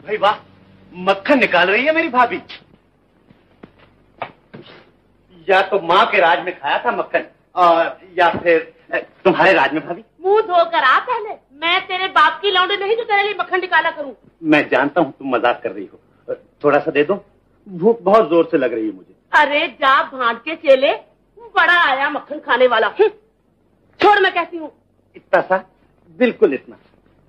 भाई वाह, मक्खन निकाल रही है मेरी भाभी। या तो माँ के राज में खाया था मक्खन, और या फिर तुम्हारे राज में भाभी। मुंह धोकर आ पहले, मैं तेरे बाप की लौंडी नहीं जो तेरे लिए मक्खन निकाला करूं। मैं जानता हूँ तुम मजाक कर रही हो, थोड़ा सा दे दो, भूख बहुत जोर से लग रही है मुझे। अरे जा भांट के चेले, बड़ा आया मक्खन खाने वाला। छोड़, मैं कहती हूँ। इतना सा, बिल्कुल इतना।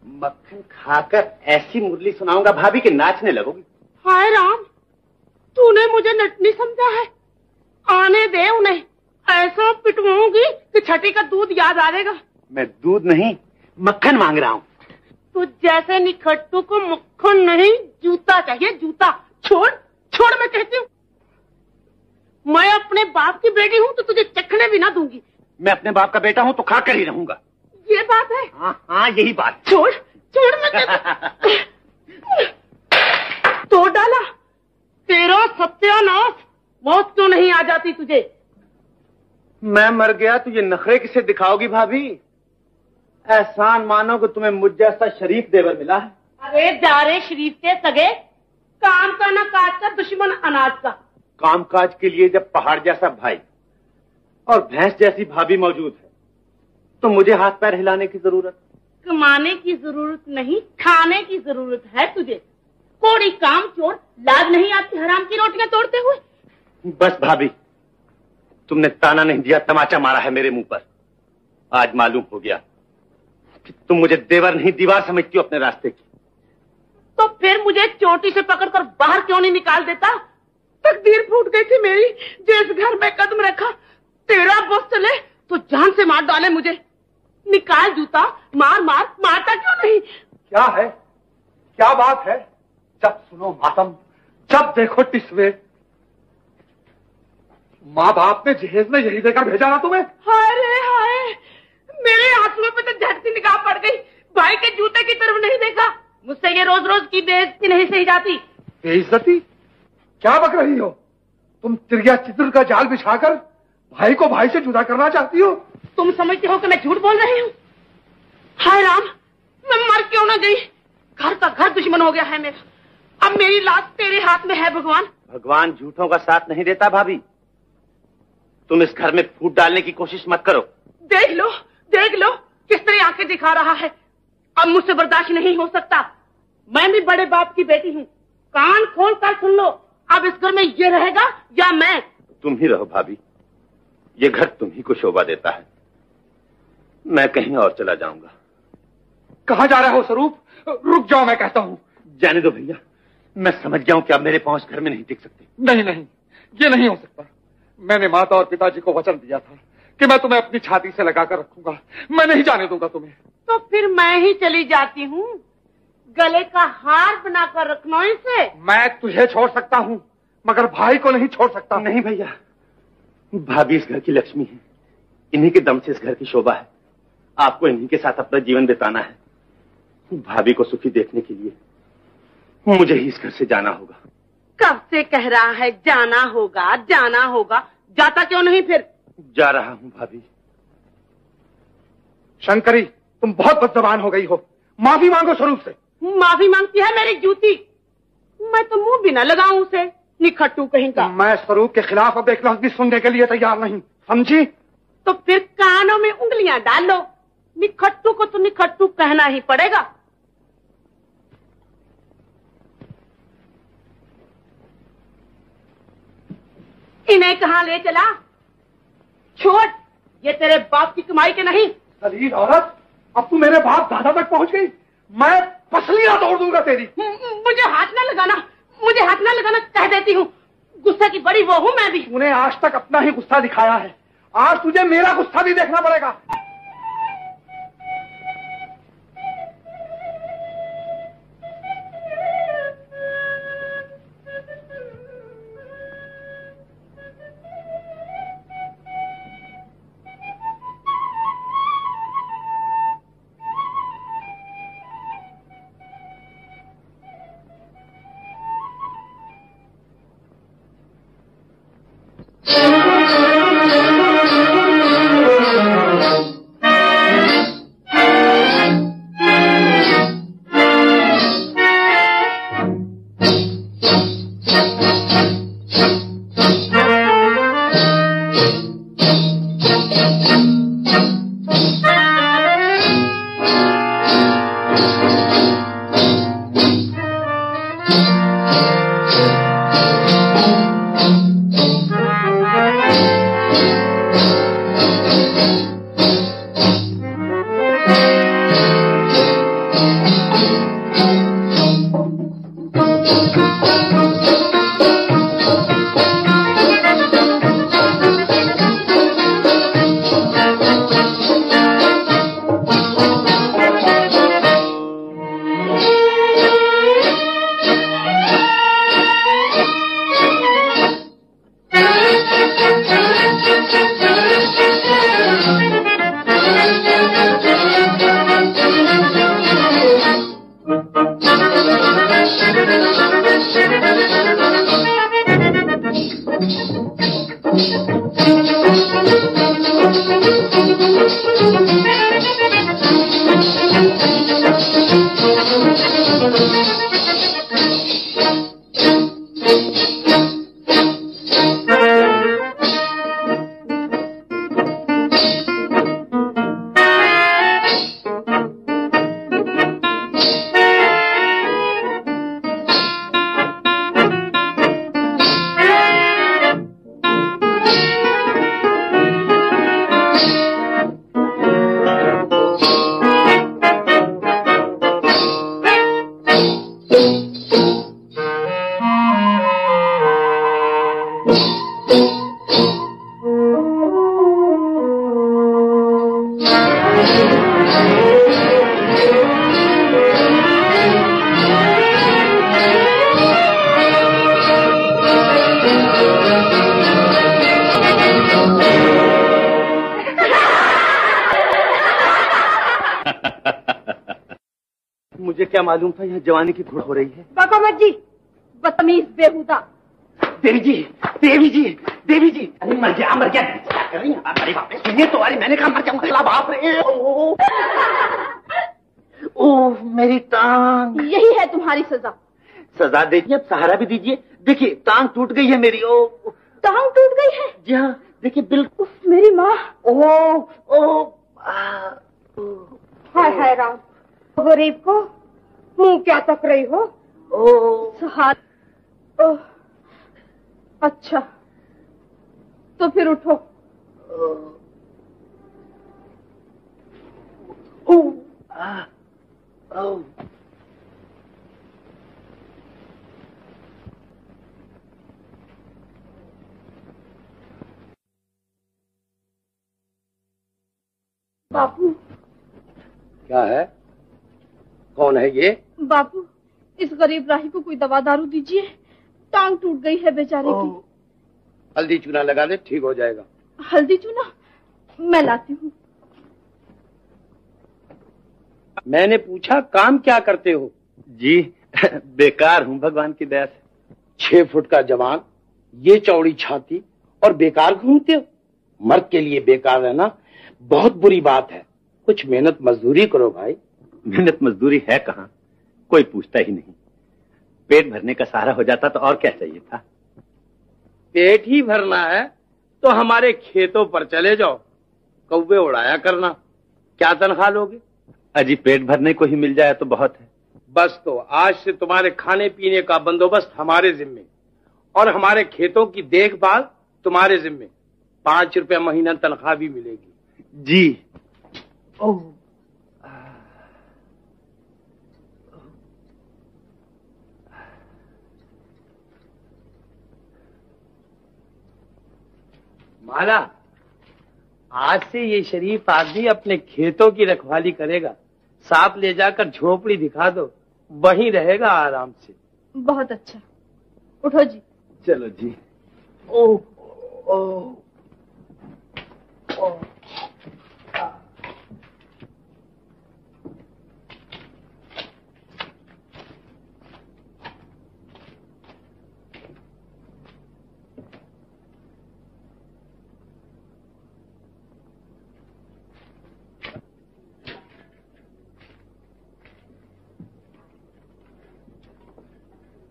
मक्खन खाकर ऐसी मुरली सुनाऊंगा भाभी कि नाचने लगोगी। हाय राम, तूने मुझे नटनी समझा है। आने दे उन्हें, ऐसा पिटवाऊंगी कि छठी का दूध याद आ जाएगा। मैं दूध नहीं, मक्खन मांग रहा हूँ। तू जैसे निखट्टू को मक्खन नहीं, जूता चाहिए, जूता। छोड़ छोड़, मैं कहती हूँ। मैं अपने बाप की बेटी हूँ तो तुझे चखने भी ना दूंगी। मैं अपने बाप का बेटा हूँ तो खाकर ही रहूंगा। ये बात है? हाँ हाँ, यही बात। छोड़ छोड़, मैं तो डाला तेरा सत्यानाश। मौत क्यों नहीं आ जाती तुझे? मैं मर गया तो ये नखरे किसे दिखाओगी भाभी? एहसान मानो कि तुम्हें मुझ जैसा शरीफ देवर मिला है। अरे जारे शरीफ के सगे, काम का न काज का, दुश्मन अनाज का। कामकाज के लिए जब पहाड़ जैसा भाई और भैंस जैसी भाभी मौजूद है तो मुझे हाथ पैर हिलाने की जरूरत? कमाने की जरूरत नहीं, खाने की जरूरत है तुझे। कोड़ी काम चोर, लाज नहीं आती हराम की रोटियां तोड़ते हुए? बस भाभी, तुमने ताना नहीं दिया, तमाचा मारा है मेरे मुंह पर। आज मालूम हो गया कि तुम मुझे देवर नहीं, दीवार समझती हो अपने रास्ते की। तो फिर मुझे चोटी से पकड़कर बाहर क्यों नहीं निकाल देता? तकदीर फूट गई थी मेरी, जिस घर में कदम रखा। तेरा बस चले तो जान से मार डाले मुझे। निकाल जूता, मार मार, मारता क्यों नहीं? क्या है, क्या बात है? जब सुनो मातम, जब देखो टिस्वे। माँ बाप ने जहेज में यही देकर भेजा ना तुम्हें? हाय रे हाय, मेरे आंसुओं पे तो झटती निगाह पड़ गई। भाई के जूते की तरफ नहीं देखा। मुझसे ये रोज रोज की बेइज्जती नहीं सही जाती। बेइज्जती? क्या बक रही हो तुम? तिरिया चित्र का जाल बिछाकर भाई को भाई से जुदा करना चाहती हो? तुम समझते हो कि मैं झूठ बोल रही हूँ? हाय राम, मैं मर क्यों ना गई? घर का घर दुश्मन हो गया है मेरा। अब मेरी लाश तेरे हाथ में है भगवान। भगवान झूठों का साथ नहीं देता भाभी। तुम इस घर में फूट डालने की कोशिश मत करो। देख लो किस तरह हमारी आंखें दिखा रहा है। अब मुझसे बर्दाश्त नहीं हो सकता। मैं भी बड़े बाप की बेटी हूँ। कान खोल कर सुन लो, अब इस घर में ये रहेगा या मैं? तुम ही रहो भाभी, ये घर तुम ही को शोभा देता है। मैं कहीं और चला जाऊंगा। कहाँ जा रहे हो स्वरूप? रुक जाओ, मैं कहता हूँ। जाने दो भैया, मैं समझ गया हूं कि अब मेरे पांव घर में नहीं टिक सकते। नहीं नहीं, ये नहीं हो सकता। मैंने माता और पिताजी को वचन दिया था कि मैं तुम्हें अपनी छाती से लगाकर रखूंगा। मैं नहीं जाने दूंगा तुम्हें। तो फिर मैं ही चली जाती हूँ। गले का हार बनाकर रखना इसे। मैं तुझे छोड़ सकता हूँ, मगर भाई को नहीं छोड़ सकता। नहीं भैया, भाभी इस घर की लक्ष्मी है। इन्हीं के दम से इस घर की शोभा है। आपको इन्हीं के साथ अपना जीवन बिताना है। भाभी को सुखी देखने के लिए मुझे ही इस घर से जाना होगा। कब से कह रहा है जाना होगा जाना होगा, जाता क्यों नहीं फिर? जा रहा हूँ भाभी। शंकरी, तुम बहुत बदजबान हो गई हो। माफी मांगो स्वरूप से। माफी मांगती है मेरी जूती। मैं तो मुंह भी न लगाऊं उसे, निखट्टू कहीं का। मैं स्वरूप के खिलाफ अब एक लफ्ज भी सुनने के लिए तैयार नहीं, समझी? तो फिर कानों में उंगलियां डाल लो। निखट्टू को तो निखट्टू कहना ही पड़ेगा। इन्हें कहाँ ले चला? छोड़, ये तेरे बाप की कमाई के नहीं। दलील औरत, अब तू मेरे बाप दादा तक पहुंच गई। मैं पसलियां तोड़ दूंगा तेरी। मुझे हाथ ना लगाना, मुझे हाथ ना लगाना कह देती हूँ। गुस्से की बड़ी वो हूँ मैं भी। तूने आज तक अपना ही गुस्सा दिखाया है, आज तुझे मेरा गुस्सा भी देखना पड़ेगा। मुझे क्या मालूम था यहाँ जवानी की धूड़ हो रही है। बको मत जी, बदतमीज बेहुदा। देवी जी, देवी जी, देवी जी, अरे मर गया क्या कर रही हैं? अरे बाप रे, सुनिए तो, अरे मैंने कहा मर जाऊंगा। बाप रे, ओह मेरी टांग। यही है तुम्हारी सजा। सजा देखिए, अब सहारा भी दीजिए। देखिए टांग टूट गई है मेरी। ओ टांग टूट गई है? जी हाँ, देखिए बिल्कुल। मेरी माँ। ओ है राम, गरीब को मुंह क्या तक रही हो? ओह, अच्छा तो फिर उठो। बापू। क्या है? कौन है ये? बापू, इस गरीब राही को कोई दवा दारू दीजिए, टांग टूट गई है बेचारे की। हल्दी चूना लगा दे, ठीक हो जाएगा। हल्दी चूना? मैं लाती हूँ। मैंने पूछा काम क्या करते हो? जी बेकार हूँ भगवान की दया से। 6 फुट का जवान, ये चौड़ी छाती और बेकार घूमते हो? मर्द के लिए बेकार रहना बहुत बुरी बात है। कुछ मेहनत मजदूरी करो भाई। मेहनत मजदूरी है कहाँ, कोई पूछता ही नहीं। पेट भरने का सहारा हो जाता तो और क्या चाहिए था। पेट ही भरना है तो हमारे खेतों पर चले जाओ, कौवे उड़ाया करना। क्या तनख्वाह लोगे? अजी पेट भरने को ही मिल जाए तो बहुत है। बस तो आज से तुम्हारे खाने पीने का बंदोबस्त हमारे जिम्मे और हमारे खेतों की देखभाल तुम्हारे जिम्मे। 5 रुपया महीना तनख्वाह भी मिलेगी। जी। ओह, माला, आज से ये शरीफ आदमी अपने खेतों की रखवाली करेगा। सांप ले जाकर झोपड़ी दिखा दो, वहीं रहेगा आराम से। बहुत अच्छा, उठो जी। चलो जी। ओह ओह ओह।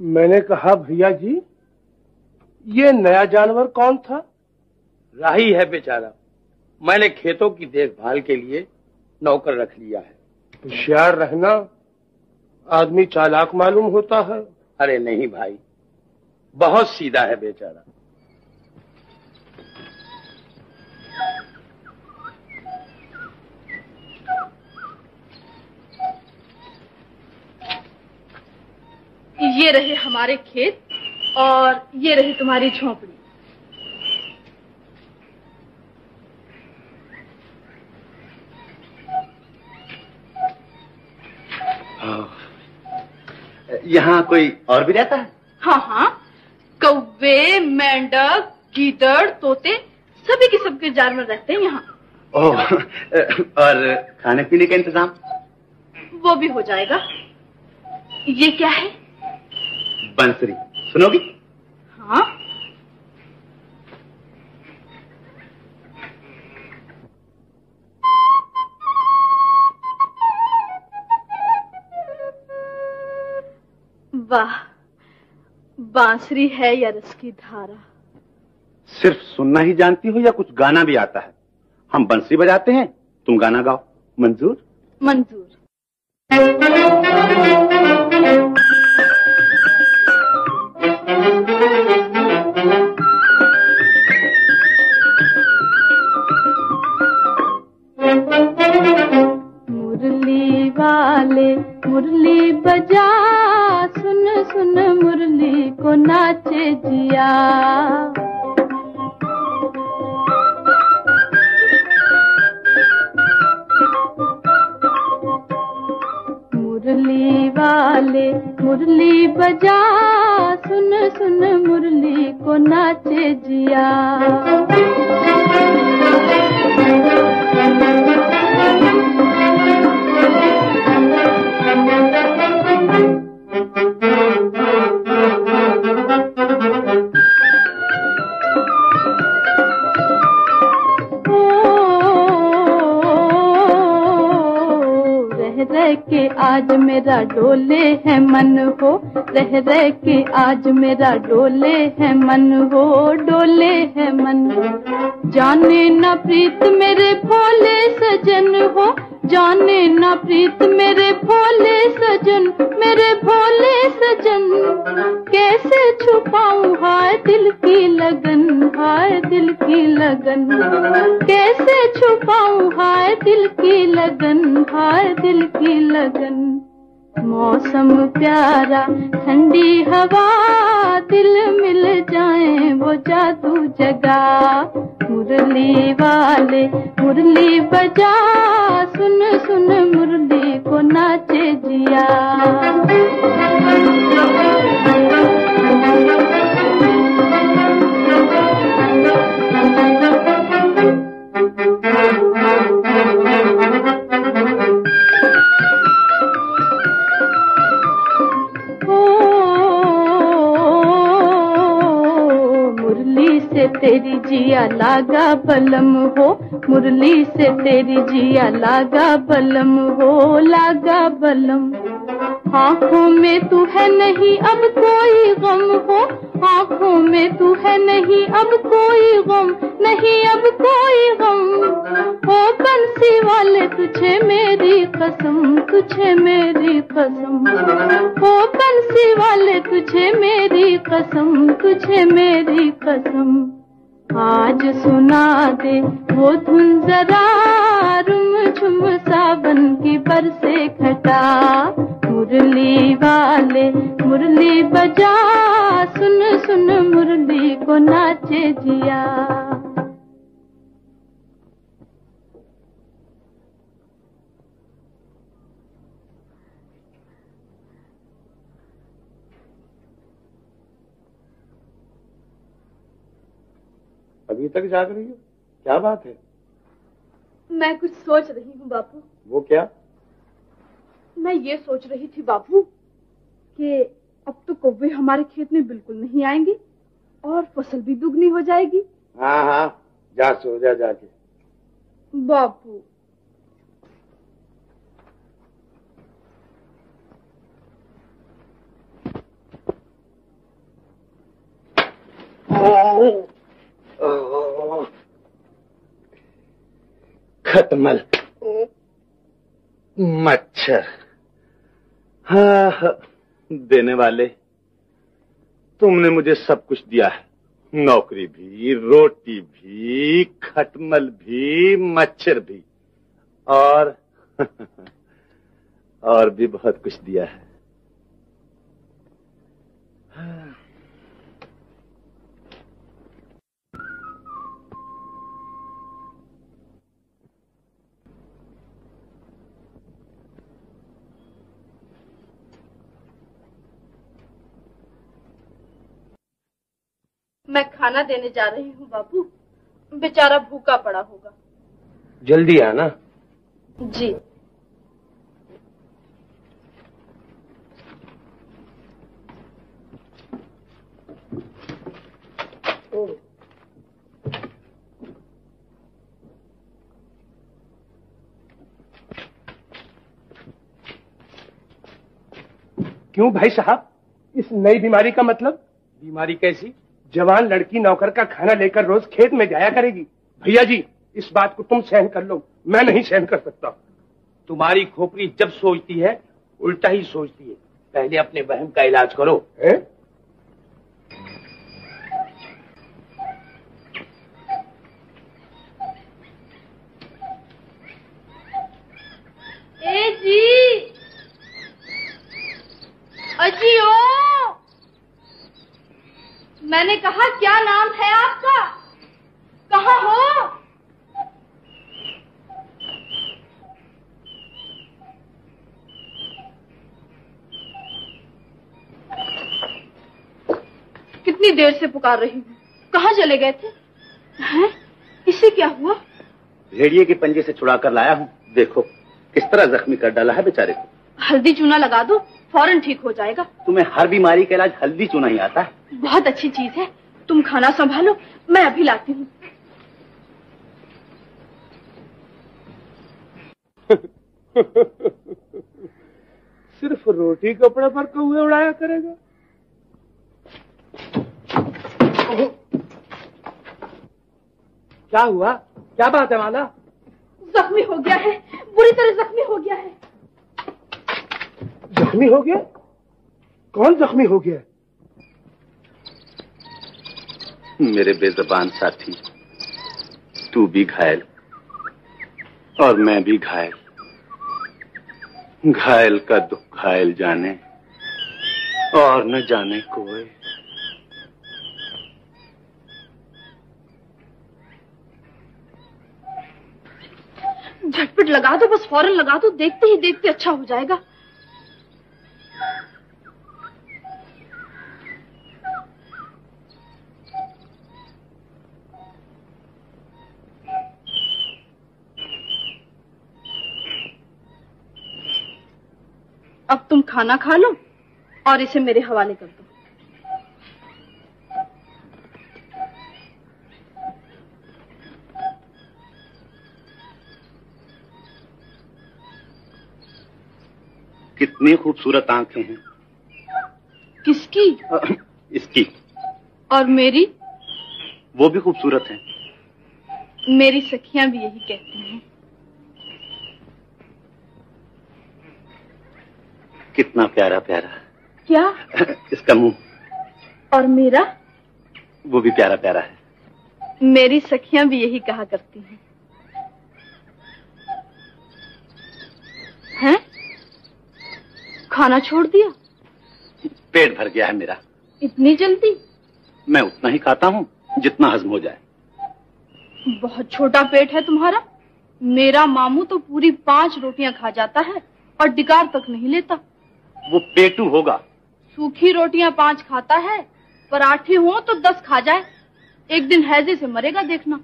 मैंने कहा भैया जी, ये नया जानवर कौन था? राही है बेचारा, मैंने खेतों की देखभाल के लिए नौकर रख लिया है। होशियार रहना, आदमी चालाक मालूम होता है। अरे नहीं भाई, बहुत सीधा है बेचारा। ये रहे हमारे खेत और ये रही तुम्हारी झोंपड़ी। यहाँ कोई और भी रहता है? हाँ हाँ, कौवे, मेंढक, गीदड़, तोते सभी के सबके जानवर रहते हैं यहाँ। ओह, और खाने पीने का इंतजाम? वो भी हो जाएगा। ये क्या है? बंसरी, सुनोगी? हाँ। वाह, बांसुरी है या रस की धारा? सिर्फ सुनना ही जानती हो या कुछ गाना भी आता है? हम बंसरी बजाते हैं, तुम गाना गाओ। मंजूर? मंजूर। मुरली वाले मुरली बजा, सुन सुन मुरली को नाचे जिया। मुरली वाले मुरली बजा, सुन सुन मुरली को नाचे जिया। रह के आज मेरा डोले है मन हो, रह के आज मेरा डोले है मन हो, डोले है मन। जाने न प्रीत मेरे भोले सजन हो, जाने न प्रीत मेरे भोले सजन, मेरे भोले सजन। कैसे छुपाऊं हाय दिल की लगन, हाय दिल की लगन। कैसे छुपाऊं हाय दिल की लगन, हाय दिल की लगन। मौसम प्यारा ठंडी हवा, दिल मिल जाए वो जादू जगा। मुरली वाले मुरली बजा, सुन सुन मुरली को नाचे जिया। तेरी जिया लागा बलम हो, मुरली से तेरी जिया लागा बलम हो, लागा बलम। आँखों में तू है नहीं अब कोई गम हो, आँखों में तू है नहीं अब कोई गम, नहीं अब कोई गम। हो बंसी वाले तुझे मेरी कसम, तुझे मेरी कसम। हो बंसी वाले तुझे मेरी कसम, तुझे मेरी कसम। आज सुना दे वो धुन जरा, रुम झुम सावन की बरसे घटा। मुरली वाले मुरली बजा, सुन सुन मुरली को नाचे जिया। अभी तक जाग रही हो, क्या बात है? मैं कुछ सोच रही हूँ बापू। वो क्या? मैं ये सोच रही थी बापू कि अब तो कौवे हमारे खेत में बिल्कुल नहीं आएंगे और फसल भी दुगनी हो जाएगी। हाँ हाँ, जा सो जा जाके। बापू खटमल, मच्छर। हाँ, देने वाले तुमने मुझे सब कुछ दिया है, नौकरी भी, रोटी भी, खटमल भी, मच्छर भी, और और भी बहुत कुछ दिया है। मैं खाना देने जा रही हूँ बापू, बेचारा भूखा पड़ा होगा। जल्दी आना। जी। क्यों भाई साहब, इस नई बीमारी का मतलब? बीमारी कैसी? जवान लड़की नौकर का खाना लेकर रोज खेत में जाया करेगी। भैया जी, इस बात को तुम सहन कर लो, मैं नहीं सहन कर सकता। तुम्हारी खोपड़ी जब सोचती है उल्टा ही सोचती है। पहले अपने वहम का इलाज करो। है? ए जी, अजी ओ, मैंने कहा क्या नाम है आपका, कहाँ हो? कितनी देर से पुकार रही हूँ, कहाँ चले गए थे? हैं? इससे क्या हुआ? भेड़िए के पंजे से छुड़ा कर लाया हूँ, देखो किस तरह जख्मी कर डाला है बेचारे को। हल्दी चूना लगा दो, फौरन ठीक हो जाएगा। तुम्हें हर बीमारी का इलाज हल्दी चूना ही आता है। बहुत अच्छी चीज है, तुम खाना संभालो, मैं अभी लाती हूँ। सिर्फ रोटी कपड़े पर कौवे उड़ाया करेगा। क्या हुआ? क्या बात है माला? जख्मी हो गया है, बुरी तरह जख्मी हो गया है। जख्मी हो गया? कौन जख्मी हो गया? मेरे बेज़बान साथी, तू भी घायल और मैं भी घायल। घायल का दुख घायल जाने और न जाने कोई। झटपट लगा दो, बस फौरन लगा दो, देखते ही देखते अच्छा हो जाएगा। अब तुम खाना खा लो और इसे मेरे हवाले कर दो। कितनी खूबसूरत आंखें हैं। किसकी? इसकी। और मेरी? वो भी खूबसूरत है। मेरी सखियां भी यही कहती हैं। कितना प्यारा प्यारा। क्या? इसका मुंह। और मेरा? वो भी प्यारा प्यारा है। मेरी सखियां भी यही कहा करती हैं। हैं? खाना छोड़ दिया? पेट भर गया है मेरा। इतनी जल्दी? मैं उतना ही खाता हूँ जितना हजम हो जाए। बहुत छोटा पेट है तुम्हारा। मेरा मामू तो पूरी 5 रोटियां खा जाता है और डिकार तक नहीं लेता। वो पेटू होगा। सूखी रोटियां 5 खाता है, पराठे हो तो 10 खा जाए। एक दिन हैजे से मरेगा, देखना।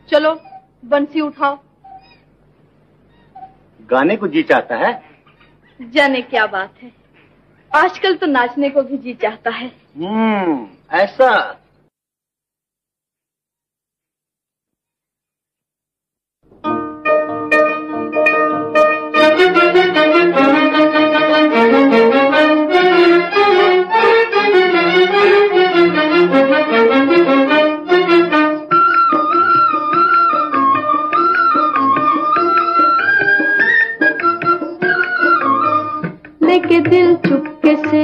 चलो बंसी उठाओ। गाने को जी चाहता है। जाने क्या बात है, आजकल तो नाचने को भी जी चाहता है। ऐसा। लेके दिल चुपके से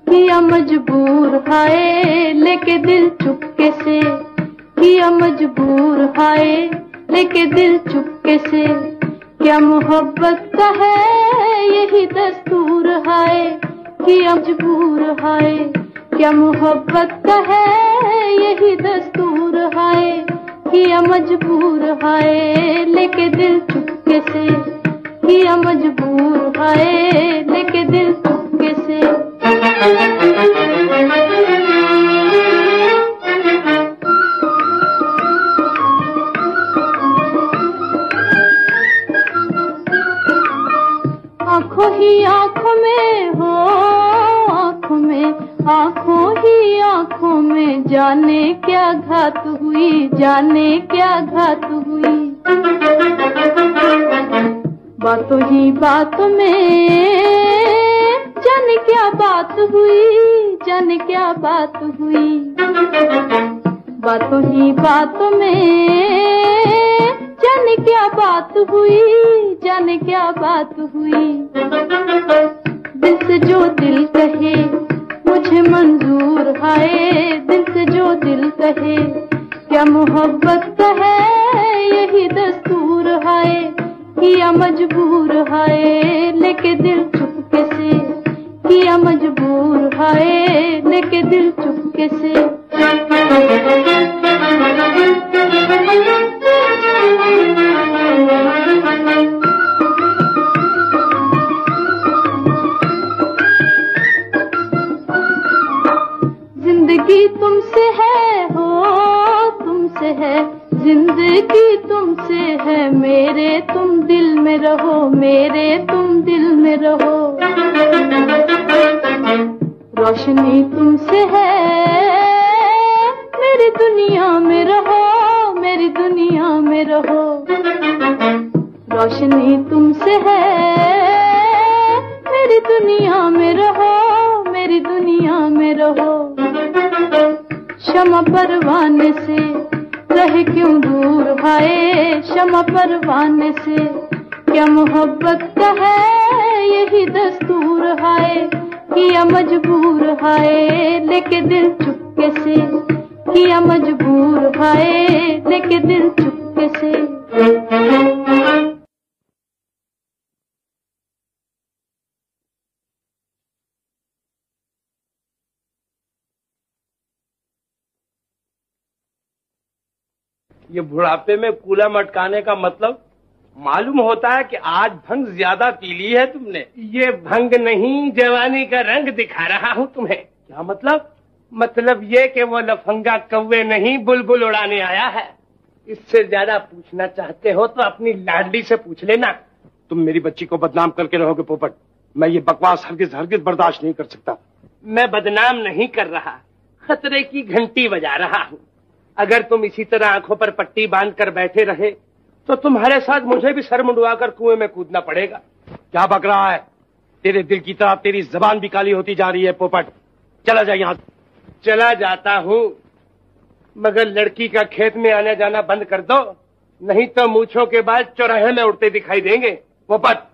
किया मजबूर, हाय लेके दिल चुपके से किया मजबूर, हाय लेके दिल चुपके से। क्या मोहब्बत का है यही दस्तूर, हाय किया मजबूर, हाय क्या मोहब्बत का है यही दस्तूर, हाय किया मजबूर, हाय लेके दिल चुपके से किया मजबूर, हाय लेके दिल चुपके से। आंखों ही आंखों में हो, आंखों में, आंखों ही आंखों में, जाने क्या घात हुई, जाने क्या घात हुई। बातों ही बातों में जाने क्या बात हुई, जाने क्या बात हुई। बातों ही बातों में जाने क्या बात हुई, जाने क्या बात हुई। दिल से जो दिल कहे मुझे मंजूर, हाय दिल से जो दिल कहे। क्या मोहब्बत का है यही दस्तूर, हाय किया मजबूर, हाय लेके दिल चुपके से किया मजबूर, हाय लेके दिल चुपके से। जिंदगी तुमसे है हो, तुमसे है जिंदगी तुमसे है, मेरे तुम दिल में रहो, मेरे तुम दिल में रहो। रोशनी तुमसे है मेरी दुनिया में रहो, मेरी दुनिया में रहो। रोशनी तुमसे है। मेरी दुनिया में रहो, मेरी दुनिया में रहो। शमा परवाने से रहे क्यों दूर हाय, शमा परवाने से क्या मोहब्बत का है यही दस्तूर हाय। किया मजबूर हाय लेके दिल चुपके से, किया मजबूर हाय लेके दिल चुपके से। ये बुढ़ापे में कूला मटकाने का मतलब मालूम होता है कि आज भंग ज्यादा पी ली है तुमने। ये भंग नहीं, जवानी का रंग दिखा रहा हूँ तुम्हें। क्या मतलब? मतलब ये कि वो लफंगा कौवे नहीं बुलबुल उड़ाने आया है। इससे ज्यादा पूछना चाहते हो तो अपनी लाडली से पूछ लेना। तुम मेरी बच्ची को बदनाम करके रहोगे पोपट। मैं ये बकवास हरगिज हरगिज बर्दाश्त नहीं कर सकता। मैं बदनाम नहीं कर रहा, खतरे की घंटी बजा रहा हूँ। अगर तुम इसी तरह आंखों पर पट्टी बांध कर बैठे रहे तो तुम्हारे साथ मुझे भी सर मुंडवाकर कुएं में कूदना पड़ेगा। क्या बक रहा है? तेरे दिल की तरह तेरी जबान भी काली होती जा रही है पोपट। चला जा यहाँ। चला जाता हूँ, मगर लड़की का खेत में आना जाना बंद कर दो, नहीं तो मूंछों के बाद चौराहे में उड़ते दिखाई देंगे। पोपट,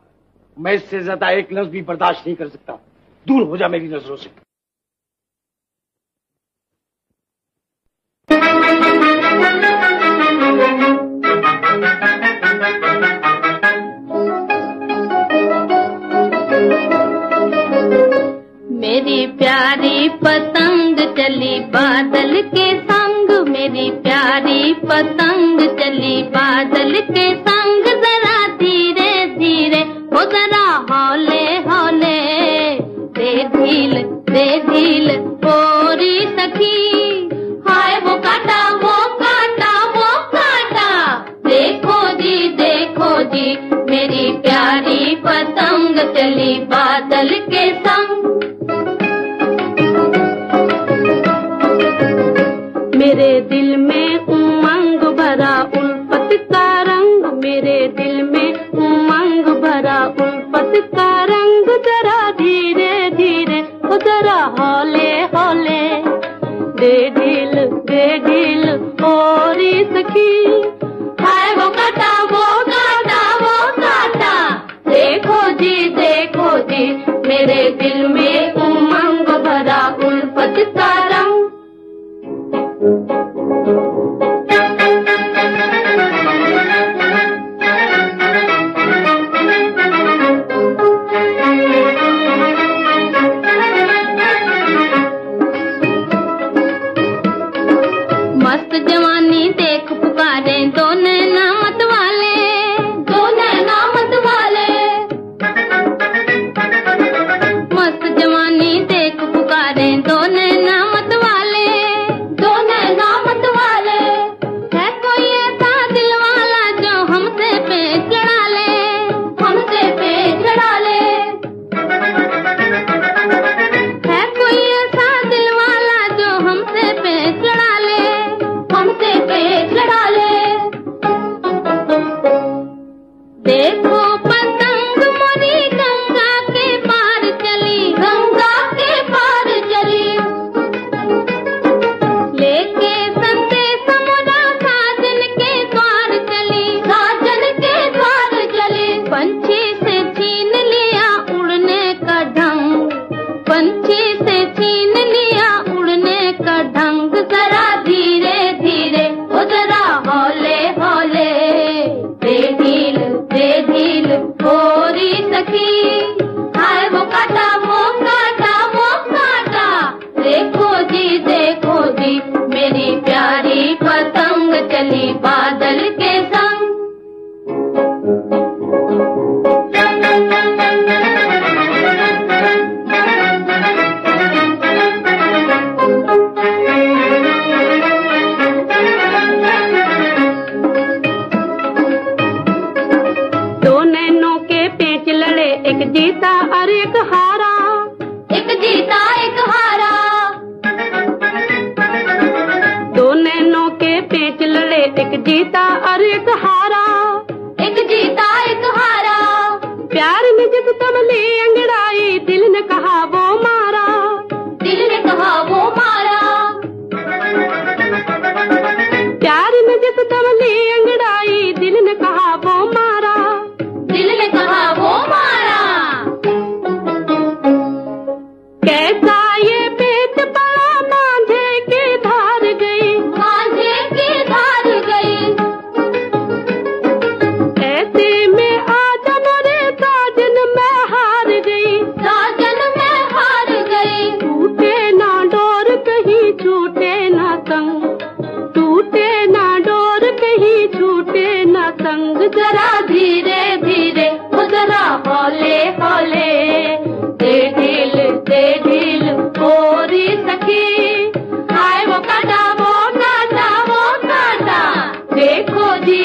मैं इससे ज्यादा एक लफ्ज भी बर्दाश्त नहीं कर सकता। दूर हो जा मेरी नजरों से। मेरी प्यारी पतंग चली बादल के संग, मेरी प्यारी पतंग चली बादल के संग। जरा धीरे धीरे हो, जरा हौले हौले, दे ढील होरी सखी। हाय वो काटा वो काटा वो काटा, देखो जी मेरी प्यारी पतंग चली बादल के संग। मेरे दिल में उमंग भरा उल्फत का रंग, मेरे दिल में उमंग भरा उल्फत का रंग। जरा धीरे धीरे हो, जरा हौले हौले, दे ढील होरी सखी। हाय वो काटा वो काटा वो काटा, देखो जी मेरे दिल में उमंग भरा उल्फत का रंग। मस्त जवानी देख पुकारे दो नैना मत वाले, दो नैना मत वाले। मस्त जवानी देख पुकारे दो नैना मत वाले, दो नैना मत वाले। है कोई ऐसा दिल वाला जो हमसे पे चढ़ा ले, हमसे पे चढ़ा ले। है कोई ऐसा दिल वाला जो हमसे पे चढ़ा ले, हमसे पे चढ़ा ले। देखो पतंग मोरी गंगा के पार चली, गंगा के पार चली। लेके संदेश मोरा साजन के द्वार चली, साजन के द्वार चली। पंछी से छीन लिया उड़ने का ढंग, पंछी से छीन लिया उड़ने का ढंग। जरा धीरे धीरे हो, जरा हौले हौले, दे ढील होरी सखी। हाय वो काटा वो काटा वो काटा, देखो जी मेरी प्यारी पतंग चली बादल के संग। दो नैनों के पेच लड़े, एक जीता और एक हारा, एक जीता एक हारा। दो नैनों के पेच लड़े, एक जीता और एक हारा, एक जीता एक संग जरा धीरे धीरे, वो जरा हौले हौले। दे ढील गोरी सखी, हाय वो काटा वो काटा वो काटा। देखो जी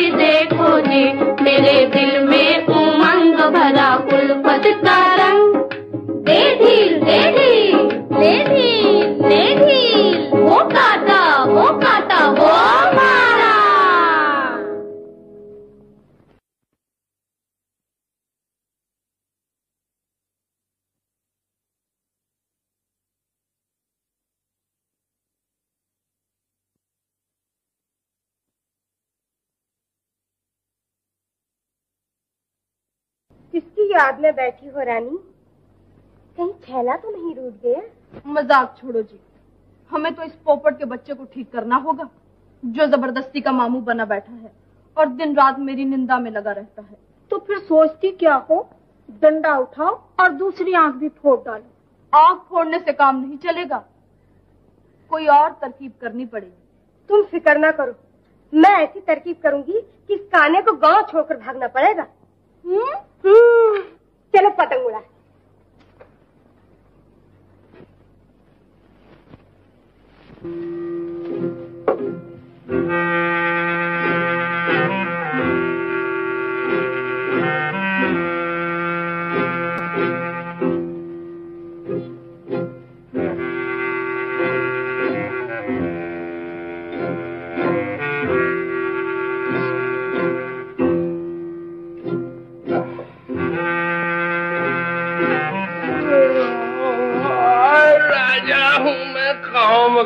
मेरे दिल में उमंग भरा उल्फत का रंग। दे ढील वो काटा वो मारा। किसकी याद में बैठी हो रानी? कहीं छैला तो नहीं रूठ गया? मजाक छोड़ो जी, हमें तो इस पोपट के बच्चे को ठीक करना होगा जो जबरदस्ती का मामू बना बैठा है और दिन रात मेरी निंदा में लगा रहता है। तो फिर सोचती क्या हो? डंडा उठाओ और दूसरी आंख भी फोड़ डालो। आंख फोड़ने से काम नहीं चलेगा, कोई और तरकीब करनी पड़ेगी। तुम फिक्र ना करो, मैं ऐसी तरकीब करूंगी कि इस काने को गांव छोड़कर भागना पड़ेगा। चलो पतंग उड़ा।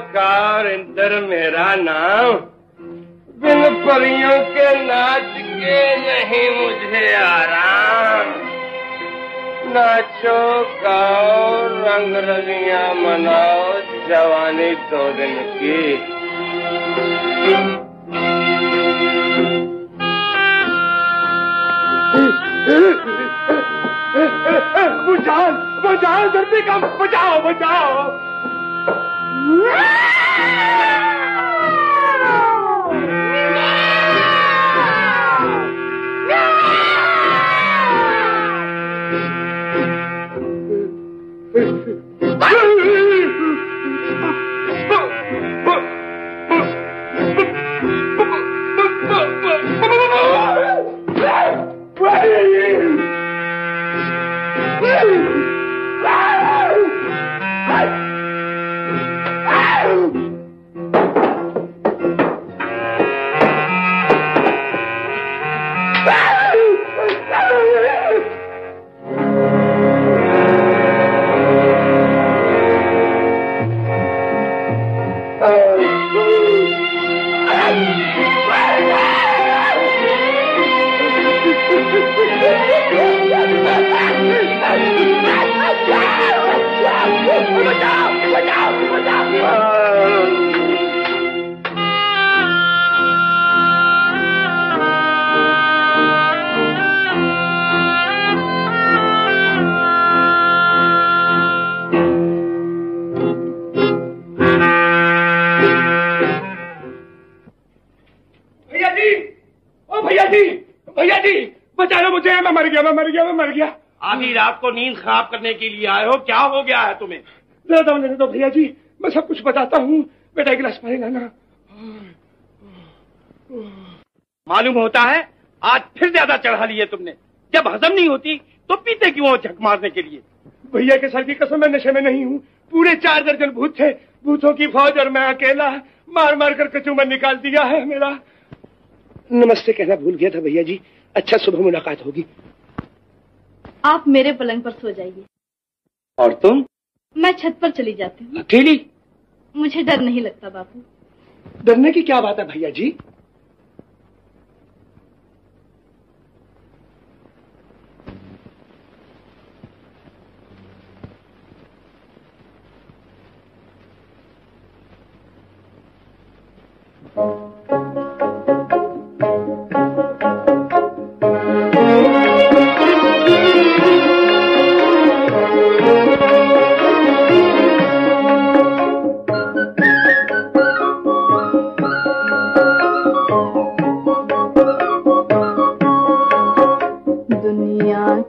कार इंदर मेरा नाम, बिन परियों के नाच के नहीं मुझे आराम। नाचो गाओ रंग रलियां मनाओ, जवानी 2 दिन की। बुझाओ जल्दी कम, बचाओ। भैया जी बचाओ मुझे, मैं मर गया। आधी रात को नींद खराब करने के लिए आए हो, क्या हो गया है तुम्हें? लेने दो भैया जी, मैं सब कुछ बताता हूँ। बेटा एक गिलास पानी लाना। मालूम होता है आज फिर ज्यादा चढ़ा लिए तुमने। जब हजम नहीं होती तो पीते क्यों हो झक मारने के लिए? भैया के सर की कसम, मैं नशे में नहीं हूँ। पूरे 4 दर्जन भूत थे, भूतों की फौज, और मैं अकेला मार मार कर कचूमर निकाल दिया है मेरा। नमस्ते कहना भूल गया था भैया जी। अच्छा, सुबह मुलाकात होगी। आप मेरे पलंग पर सो जाइए। और तुम? मैं छत पर चली जाती हूँ। अकेली? मुझे डर नहीं लगता बापू। डरने की क्या बात है भैया जी?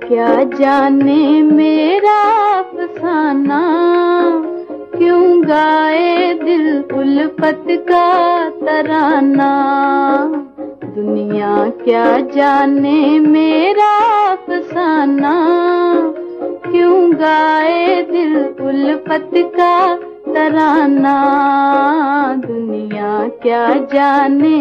क्या जाने मेरा अफसाना, क्यों गाए दिल उल्फत का तराना। दुनिया क्या जाने मेरा अफसाना, क्यों गाए दिल उल्फत का तराना। दुनिया क्या जाने।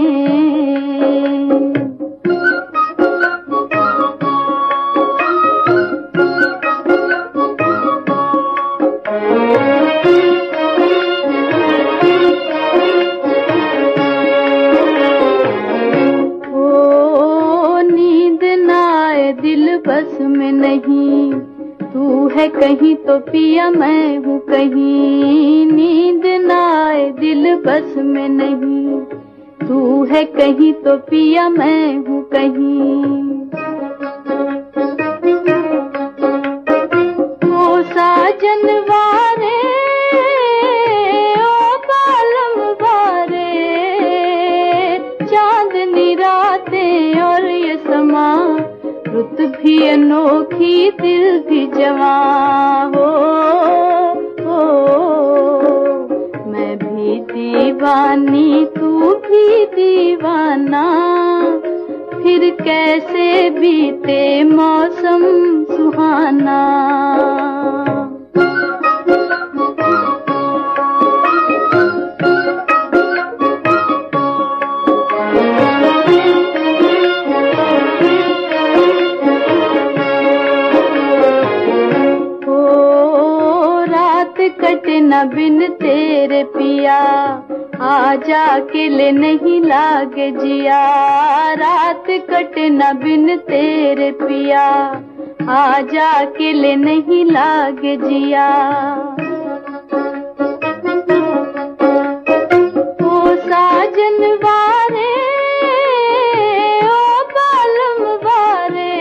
बस में नहीं, तू है कहीं तो पिया मैं हूँ कहीं। नींद ना आए दिल बस में नहीं, तू है कहीं तो पिया मैं हूँ कहीं। ओ साजन वारे, ओ बालम वारे, चांदनी रातें और ये समा, रुत भी अनोखी दिल भी जवां हो। मैं भी दीवानी तू भी दीवाना, फिर कैसे बीते मौसम सुहाना। कटे न बिन तेरे पिया, आजा अकेले नहीं लागे जिया। रात कटे न बिन तेरे पिया, आजा अकेले नहीं लागे जिया। ओ साजन वारे, ओ बालम वारे,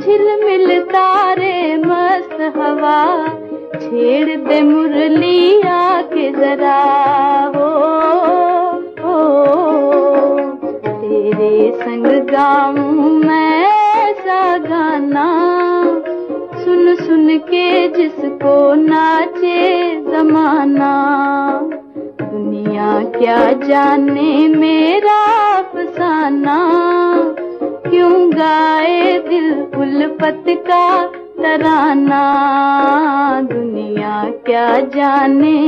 झिलमिल तारे मस्त हवा, छेड़ दे मुरली आके जरा हो। तेरे संग गाऊं मैं ऐसा गाना, सुन सुन के जिसको नाचे जमाना। दुनिया क्या जाने मेरा अफसाना, क्यों गाए दिल उल्फत का तराना। दुनिया क्या जाने।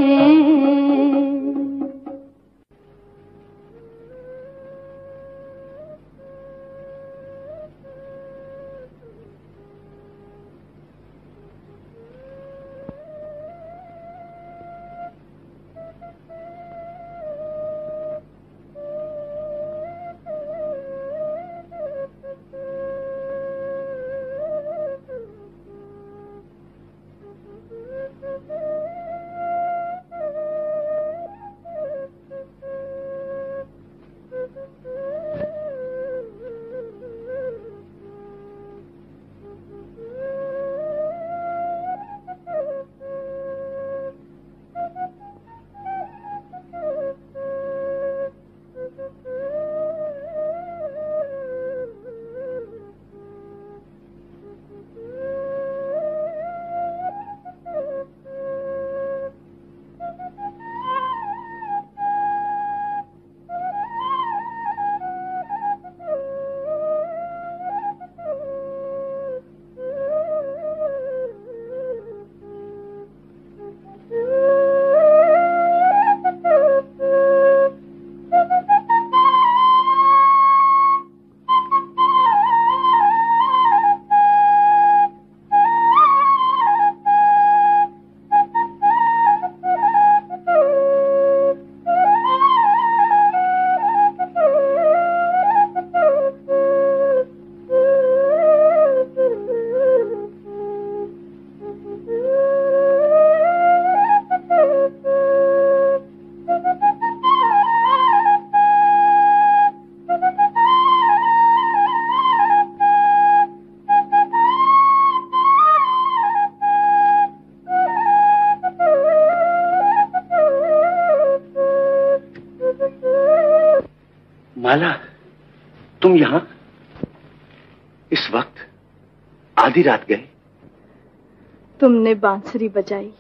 माला, तुम यहाँ इस वक्त? आधी रात गए? तुमने बांसुरी बजाई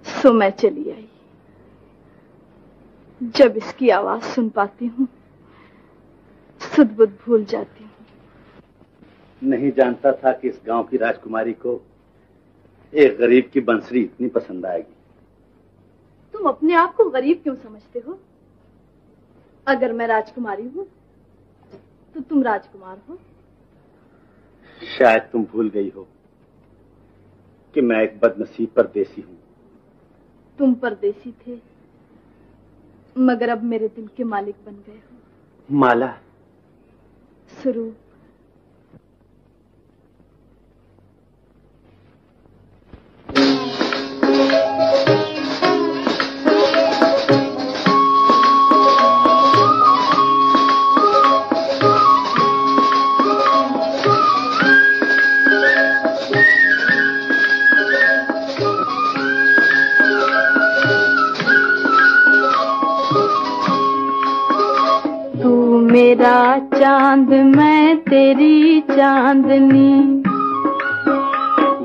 सो मैं चली आई। जब इसकी आवाज सुन पाती हूँ सुध बुध भूल जाती हूँ। नहीं जानता था कि इस गांव की राजकुमारी को एक गरीब की बंसरी इतनी पसंद आएगी। तुम अपने आप को गरीब क्यों समझते हो? अगर मैं राजकुमारी हूँ तो तुम राजकुमार हो। शायद तुम भूल गई हो कि मैं एक बदनसीब परदेसी हूँ। तुम परदेसी थे मगर अब मेरे दिल के मालिक बन गए हो। माला, स्वरूप, मेरा चांद मैं तेरी चांदनी,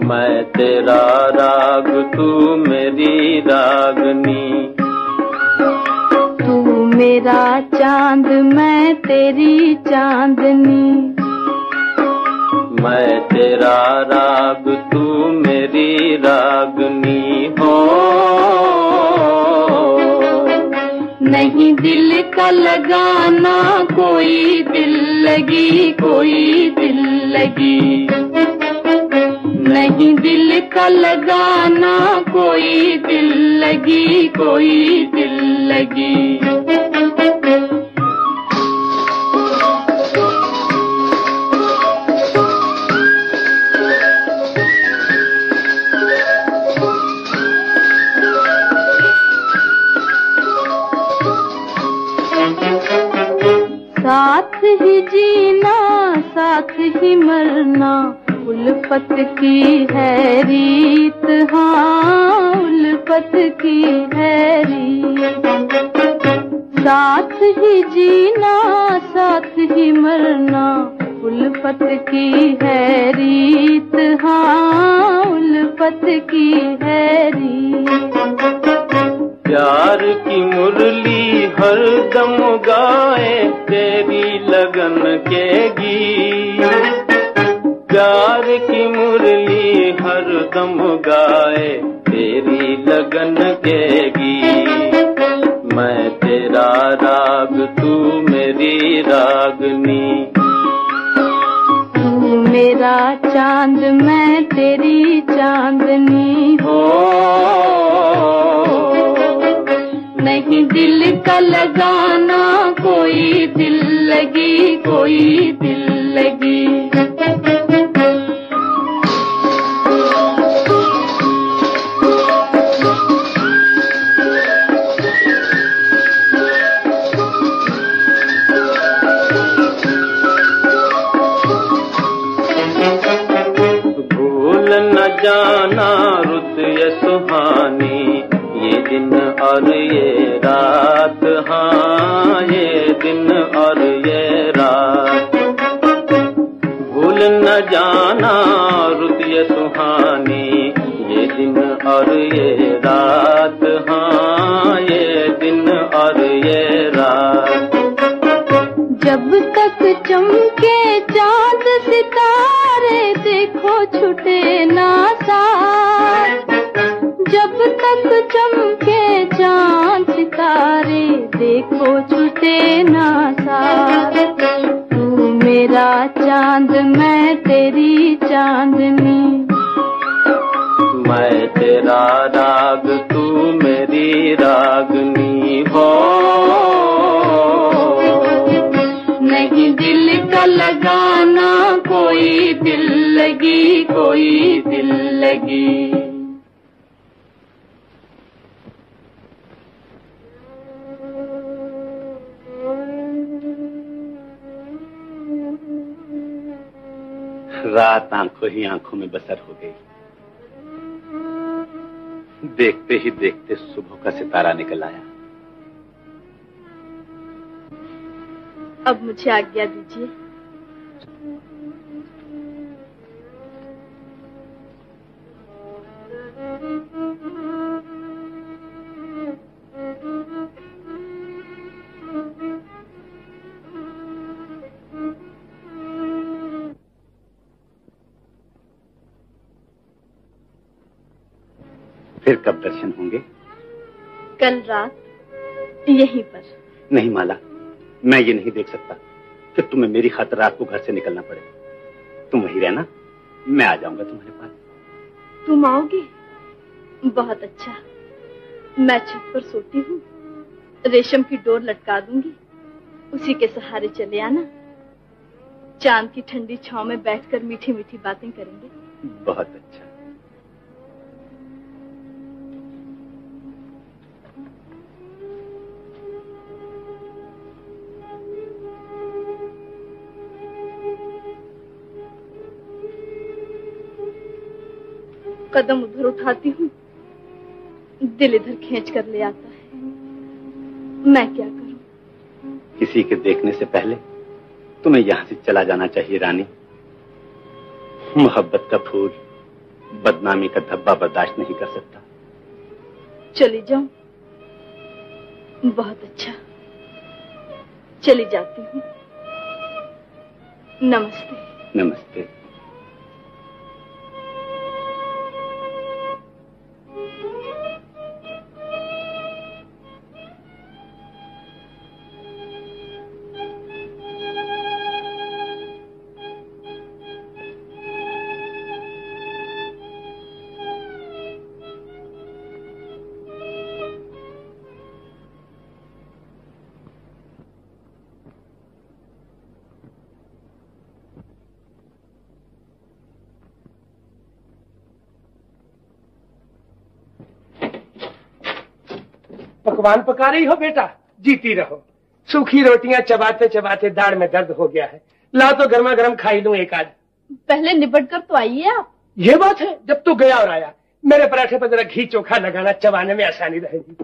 मैं तेरा राग तू मेरी रागनी। तू मेरा चांद मैं तेरी चांदनी, मैं तेरा राग तू मेरी रागनी हो। नहीं दिल का लगाना कोई दिल लगी, कोई दिल लगी। नहीं दिल का लगाना कोई दिल लगी, कोई दिल लगी। साथ ही जीना साथ ही मरना उल्फत की है रीत, हाँ उल्फत की है रीत। साथ ही जीना साथ ही मरना उल्फत की है रीत, हाँ उल्फत की है रीत। प्यार की मुरली हर दम गाए तेरी लगन के गीत। प्यार की मुरली हर दम गाए तेरी लगन के गीत। मैं तेरा राग तू मेरी रागनी। तू मेरा चांद मैं तेरी चांदनी हो। नहीं दिल का लगाना कोई दिल लगी, कोई दिल लगी। भूल न जाना रुत ये सुहानी, ये दिन और ये रात, हाँ ये दिन और ये रात। भूल न जाना रुत ये सुहानी, ये दिन और ये रात, हाँ ये दिन और ये रात। जब तक चमके चांद सितारे देखो छूटे ना साथ। जब तक चमके चांद सितारे देखो छूटे ना साथ। तू मेरा चांद मैं तेरी चांदनी। मैं तेरा राग तू मेरी रागनी हो। नहीं दिल का लगाना कोई दिल लगी, कोई दिल लगी। रात आंखों ही आंखों में बसर हो गई। देखते ही देखते सुबह का सितारा निकल आया। अब मुझे आज्ञा दीजिए। फिर कब दर्शन होंगे? कल रात यहीं पर। नहीं माला, मैं ये नहीं देख सकता कि तुम्हें मेरी खातिर रात को घर से निकलना पड़े। तुम वहीं रहना, मैं आ जाऊंगा तुम्हारे पास। तुम आओगे? बहुत अच्छा। मैं छत पर सोती हूँ, रेशम की डोर लटका दूंगी, उसी के सहारे चले आना। चांद की ठंडी छांव में बैठकर मीठी मीठी बातें करेंगे। बहुत अच्छा। कदम उधर उठाती हूँ, दिल इधर खींच कर ले आता है। मैं क्या करूं? किसी के देखने से पहले तुम्हें यहाँ से चला जाना चाहिए रानी। मोहब्बत का फूल बदनामी का धब्बा बर्दाश्त नहीं कर सकता। चली जाऊं? बहुत अच्छा, चली जाती हूँ। नमस्ते। नमस्ते। पकवान पका रही हो बेटा? जीती रहो। सूखी रोटियां चबाते चबाते दाढ़ में दर्द हो गया है। ला तो गर्मा गर्म खाई लूं एक आध। पहले निबट कर तो आइए आप। ये बात है, जब तू गया और आया। मेरे पराठे पर जरा घी चोखा लगाना, चबाने में आसानी रहेगी।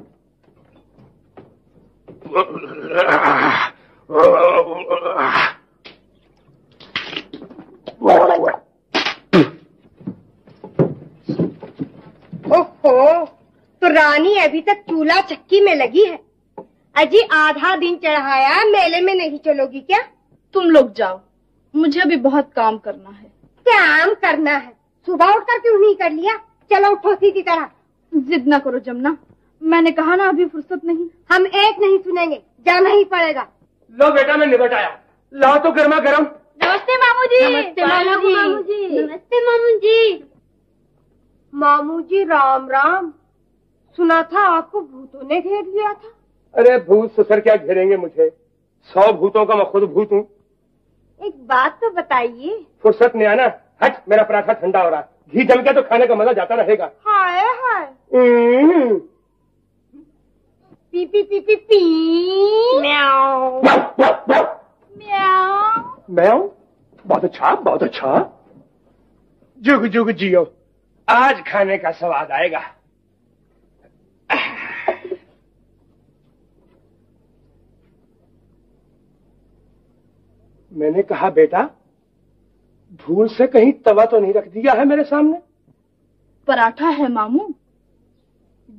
ओहो, तो रानी अभी तक चूल्हा चक्की में लगी है। अजी आधा दिन चढ़ाया, मेले में नहीं चलोगी क्या? तुम लोग जाओ, मुझे अभी बहुत काम करना है। काम करना है? सुबह उठकर क्यों नहीं कर लिया? चलो उठो सीधी तरह। जिद ना करो जमुना, मैंने कहा ना अभी फुर्सत नहीं। हम एक नहीं सुनेंगे, जाना ही पड़ेगा। लो बेटा, मैं निबट आया। लाओ तो गर्मा गर्म। नमस्ते मामू जी। नमस्ते मामू जी। नमस्ते मामू जी। मामू जी राम राम। सुना था आपको भूतों ने घेर लिया था। अरे भूत ससुर क्या घेरेंगे मुझे? 100 भूतों का मैं खुद भूत हूँ। एक बात तो बताइए। फुर्सत में आना। हट, मेरा पराठा ठंडा हो रहा है। घी जम गया तो खाने का मजा जाता रहेगा। हाय हाय। पी पी पी पी पी। म्याऊ म्याऊ म्याऊ। बहुत अच्छा, बहुत अच्छा। जुग जुग जियो, आज खाने का स्वाद आएगा। मैंने कहा बेटा, भूल से कहीं तवा तो नहीं रख दिया है मेरे सामने? पराठा है मामू।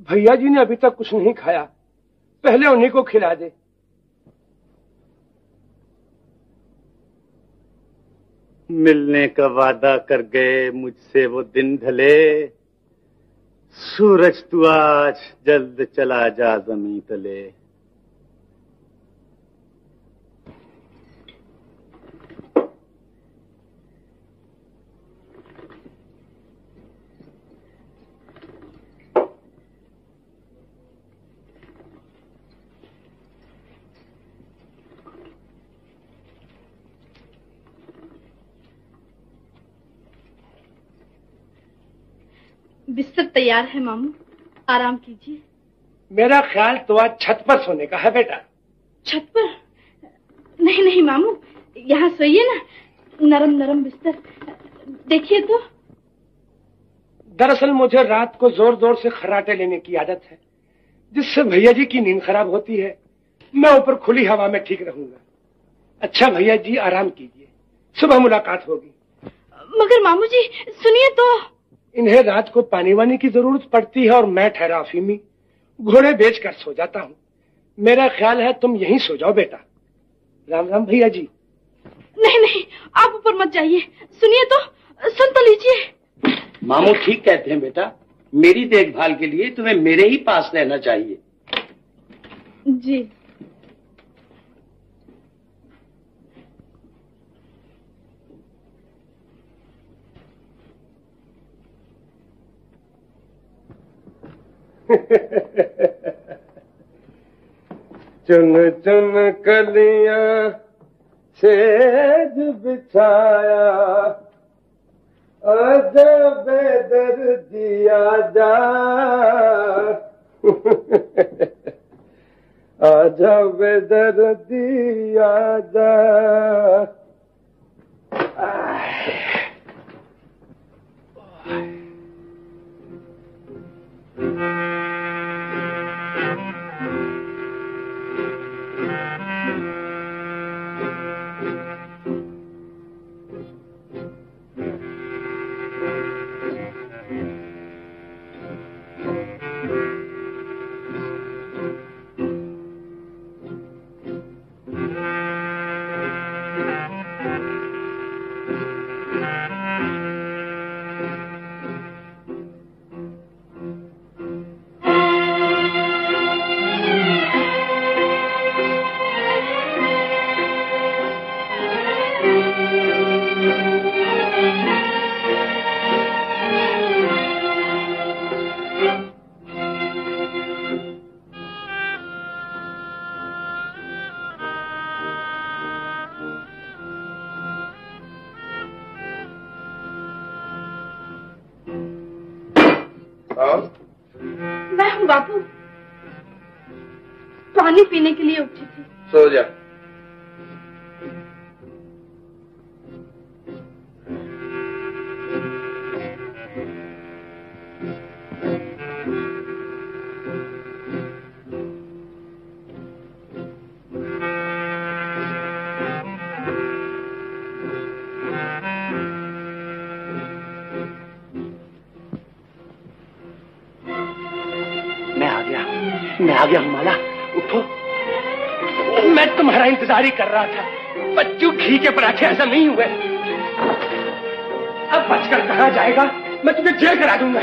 भैया जी ने अभी तक कुछ नहीं खाया, पहले उन्हीं को खिला दे। मिलने का वादा कर गए मुझसे वो दिन ढले, सूरज तू आज जल्द चला जा जमीन तले। बिस्तर तैयार है मामू, आराम कीजिए। मेरा ख्याल तो आज छत पर सोने का है बेटा। छत पर? नहीं नहीं मामू, यहाँ सोइए ना, नरम नरम बिस्तर। देखिए तो। दरअसल मुझे रात को जोर जोर से खर्राटे लेने की आदत है, जिससे भैया जी की नींद खराब होती है। मैं ऊपर खुली हवा में ठीक रहूंगा। अच्छा भैया जी, आराम कीजिए, सुबह मुलाकात होगी। मगर मामू जी सुनिए तो। इन्हें रात को पानी वानी की जरूरत पड़ती है और मैं ठहरा अफीमी घोड़े बेचकर सो जाता हूँ। मेरा ख्याल है तुम यहीं सो जाओ बेटा। राम राम भैया जी। नहीं नहीं, आप ऊपर मत जाइए। सुनिए तो, सुन तो लीजिए। मामू ठीक कहते हैं बेटा, मेरी देखभाल के लिए तुम्हें मेरे ही पास रहना चाहिए। जी। चुन चुन कलियां सेज बिछाया, आजा बेदर्दी आजा, आजा बेदर्दी आजा। मैं हूँ बापू, पानी पीने के लिए उठी थी। सो जा। मैं आ गया हूँ माला, उठो। मैं तुम्हारा इंतजार ही कर रहा था। बच्चू घी के पराठे ऐसा नहीं हुए। अब बचकर कहाँ जाएगा? मैं तुम्हें जेल करा दूंगा।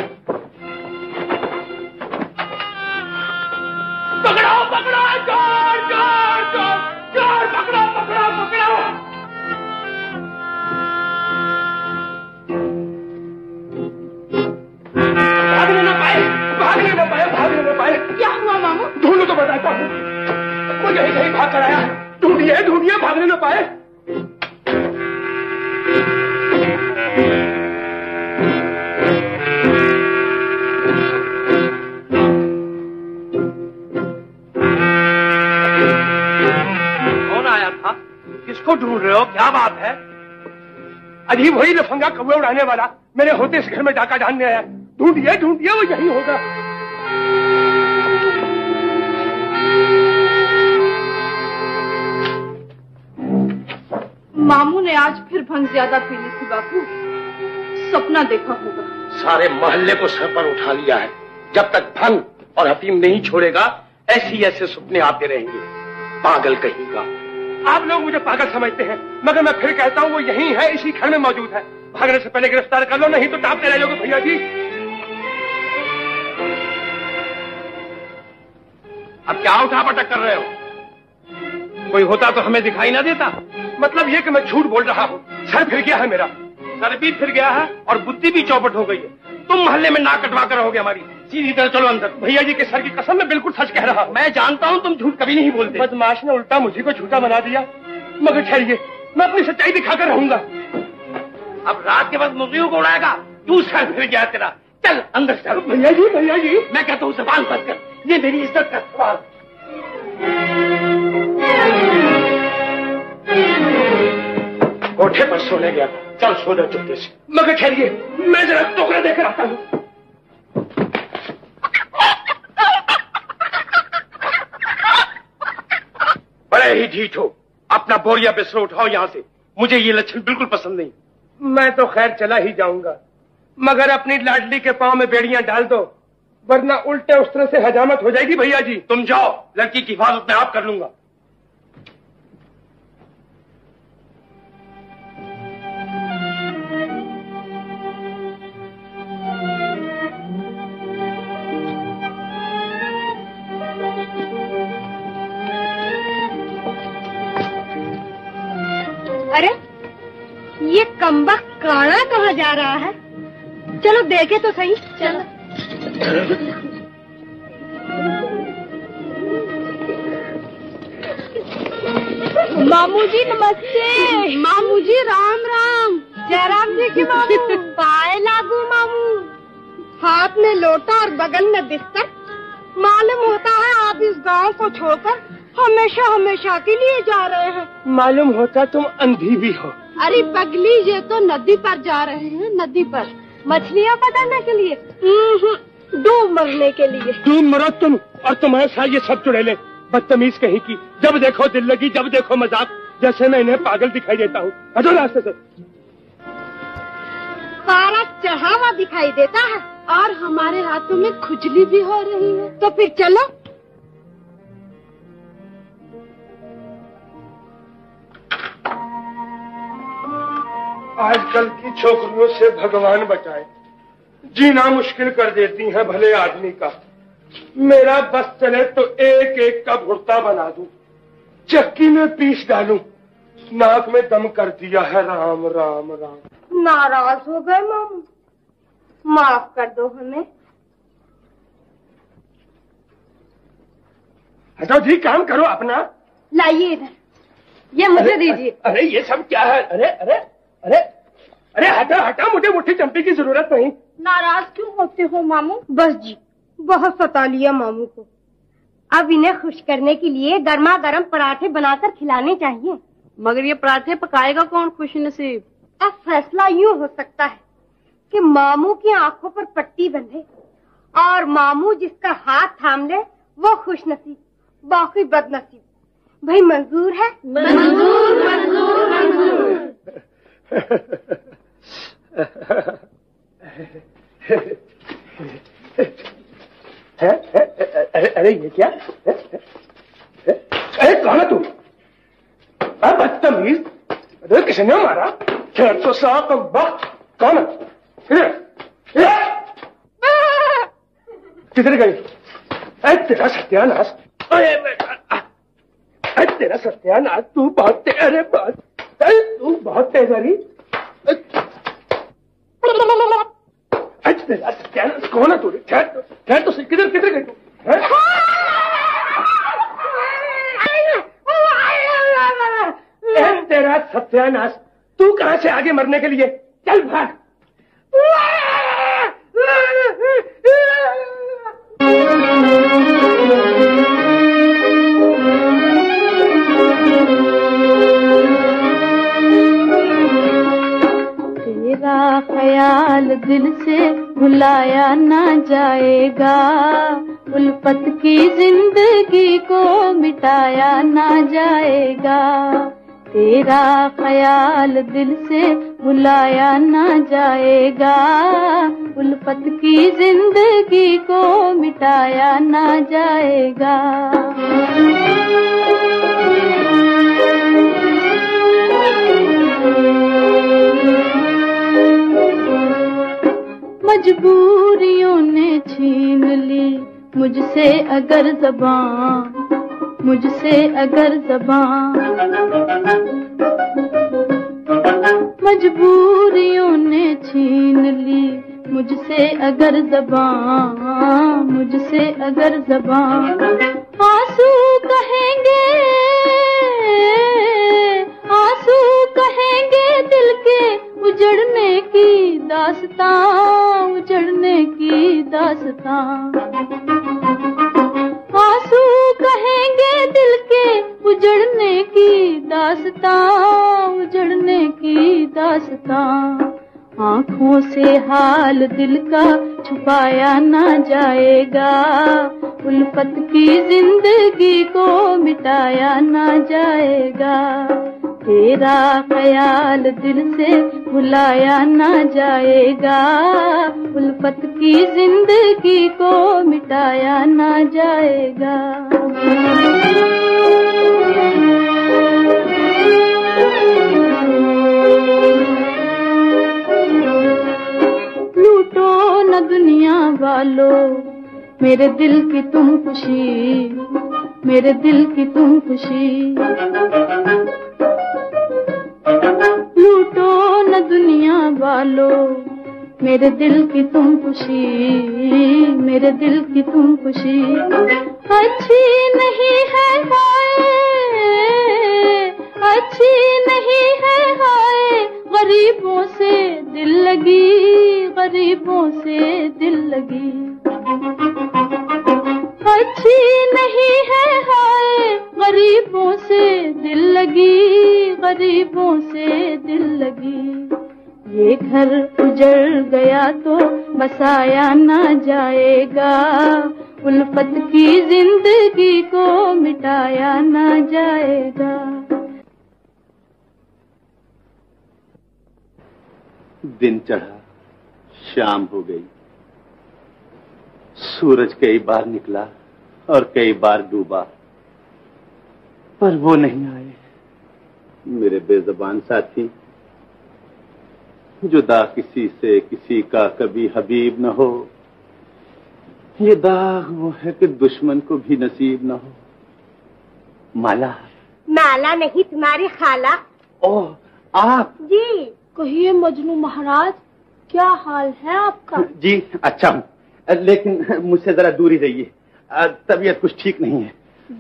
पकड़ो पकड़ो, चोर चोर चोर चोर, पकड़ो पकड़ो पकड़ो। भागने न पाए, भागने न पाए, भागने न पाए। क्या हुआ मामू? ढूंढो तो बताता हूँ। वो यही कहीं भाग कर आया। ढूंढिए ढूंढिए, भागने न पाए। कौन आया था? किसको ढूंढ रहे हो? क्या बात है? अजीब वही लफंगा कौवे उड़ाने वाला मेरे होते इस घर में डाका डालने आया। ढूंढिए ढूंढिए, वो यही होगा। मामू ने आज फिर भंग ज्यादा पी ली थी बापू, सपना देखा होगा। सारे मोहल्ले को सर पर उठा लिया है। जब तक भंग और अफीम नहीं छोड़ेगा, ऐसे ऐसे सपने आते रहेंगे। पागल कहीं का। आप लोग मुझे पागल समझते हैं, मगर मैं फिर कहता हूँ वो यही है, इसी घर में मौजूद है। भागने से पहले गिरफ्तार कर लो, नहीं तो टापते रह जाओगे भैया जी। अब क्या उठा पटक कर रहे हो? कोई होता तो हमें दिखाई ना देता। मतलब ये कि मैं झूठ बोल रहा हूँ। सर फिर गया है मेरा, सर भी फिर गया है और बुद्धि भी चौपट हो गई है। तुम मोहल्ले में नाक कटवा कर रहोगे हमारी। सीधी तरह चलो अंदर। भैया जी के सर की कसम, मैं बिल्कुल सच कह रहा हूँ। मैं जानता हूँ तुम झूठ कभी नहीं बोलते। बदमाश ने उल्टा मुझी को झूठा बना दिया। मगर ठहरिए, मैं अपनी सच्चाई दिखाकर रहूंगा। अब रात के बाद मुर्गियों को उड़ाएगा। तू सर फिर गया तेरा। चल अंदर चल। भैया जी मैं कहता हूँ जबान बंद कर, ये मेरी इज्जत का सवाल। कोठे पर सोने गया था। चल सो जा चुपके से। मगर ठहरिए, मैं जरा टोकरा देकर आता हूँ। बड़े ही ढीठ हो। अपना बोरिया बिस्तर उठाओ यहाँ से। मुझे ये लक्षण बिल्कुल पसंद नहीं। मैं तो खैर चला ही जाऊंगा, मगर अपनी लाडली के पांव में बेड़ियां डाल दो, वरना उल्टे उस तरह से हजामत हो जाएगी। भैया जी तुम जाओ, लड़की की हिफाजत मैं आप कर लूंगा। ये कमबख्त काना कहाँ जा रहा है? चलो देखे तो सही। चलो। मामू जी नमस्ते। मामू जी राम राम। जयराम जी की मामू। पाए लागू मामू। हाथ में लोटा और बगल में बिस्तर। मालूम होता है आप इस गांव को छोड़कर हमेशा हमेशा के लिए जा रहे हैं। मालूम होता तुम अंधी भी हो। अरे पगली, ये तो नदी पर जा रहे हैं, नदी पर मछलियाँ पकड़ने के लिए। डूब मरने के लिए। डूब मरो तुम और तुम्हारे साथ ये सब चुड़ैले, बदतमीज कहीं की। जब देखो दिल लगी, जब देखो मजाक, जैसे मैं इन्हें पागल दिखाई देता हूँ। हटो रास्ते से। सारा चढ़ावा दिखाई देता है और हमारे हाथों में खुजली भी हो रही है। तो फिर चलो। आजकल की छोकरियों से भगवान बचाए, जीना मुश्किल कर देती हैं भले आदमी का। मेरा बस चले तो एक एक का भुर्ता बना दूं, चक्की में पीस डालूं। नाक में दम कर दिया है। राम राम राम। नाराज हो गए मामू, माफ कर दो हमें। हटो जी, काम करो अपना। लाइए इधर, ये मुझे दीजिए। अरे ये सब क्या है? अरे अरे अरे अरे हटा हटा, मुझे मुट्ठी चंपी की जरूरत नहीं। नाराज क्यों होते हो मामू? बस जी, बहुत सता लिया मामू को। अब इन्हें खुश करने के लिए गर्मा गर्म पराठे बनाकर खिलाने चाहिए। मगर ये पराठे पकाएगा कौन खुश नसीब? अब फैसला यूँ हो सकता है कि मामू की आंखों पर पट्टी बंधे और मामू जिसका हाथ थाम ले वो खुश नसीब, बाकी बदनसीब। भाई मंजूर है? मंजूर मंजूर मंजूर। अरे ये क्या? अरे कौन है तू? बदतमीज। अरे किसने मारा? खैर तो साफ वक्त। कौन है? किधर गई? तेरा सत्यानाश। तेरा सत्यानाश। तू बहुत तेरे बात, तू बहुत तेजरी। तेरा सत्यानाश। कौन है तू? खैर तो किधर किधर गई तू? तेरा सत्यानाश। तू कहां से आगे मरने के लिए? चल भाग। तेरा ख्याल दिल से भुलाया ना जाएगा, उल्फत की जिंदगी को मिटाया ना जाएगा। तेरा ख्याल दिल से भुलाया ना जाएगा, उल्फत की जिंदगी को मिटाया ना जाएगा। मजबूरियों ने छीन ली मुझसे अगर ज़बान, मुझसे अगर ज़बान। मजबूरियों ने छीन ली मुझसे अगर ज़बान, मुझसे अगर ज़बान। आंसू कहेंगे, आंसू कहेंगे दिल के उजड़ने की दास्तां, उजड़ने की दास्तां। आंसू कहेंगे दिल के उजड़ने की दास्तां, उजड़ने की दास्तां। आँखों से हाल दिल का छुपाया ना जाएगा, उल्फत की जिंदगी को मिटाया ना जाएगा। तेरा ख्याल दिल से भुलाया ना जाएगा, उल्फत की जिंदगी को मिटाया ना जाएगा। लूटो न दुनिया वालों मेरे दिल की तुम खुशी, मेरे दिल की तुम खुशी। लूटो छुड़वा लो मेरे दिल की तुम खुशी, मेरे दिल की तुम खुशी। अच्छी नहीं है हाय, अच्छी नहीं है हाय, गरीबों से दिल लगी, गरीबों से दिल लगी। अच्छी नहीं है हाय, गरीबों से दिल लगी, गरीबों से दिल लगी। ये घर उजड़ गया तो बसाया ना जाएगा, उल्फत की जिंदगी को मिटाया ना जाएगा। दिन चढ़ा, शाम हो गई, सूरज कई बार निकला और कई बार डूबा, पर वो नहीं आए मेरे बेज़बान साथी। जुदा किसी से किसी का कभी हबीब न हो, ये दाग वो है कि दुश्मन को भी नसीब न हो। माला? माला नहीं, तुम्हारी खाला। ओह, आप? जी। कहिए मजनू महाराज, क्या हाल है आपका? जी अच्छा हूँ, लेकिन मुझसे जरा दूरी रहिए, तबीयत कुछ ठीक नहीं है।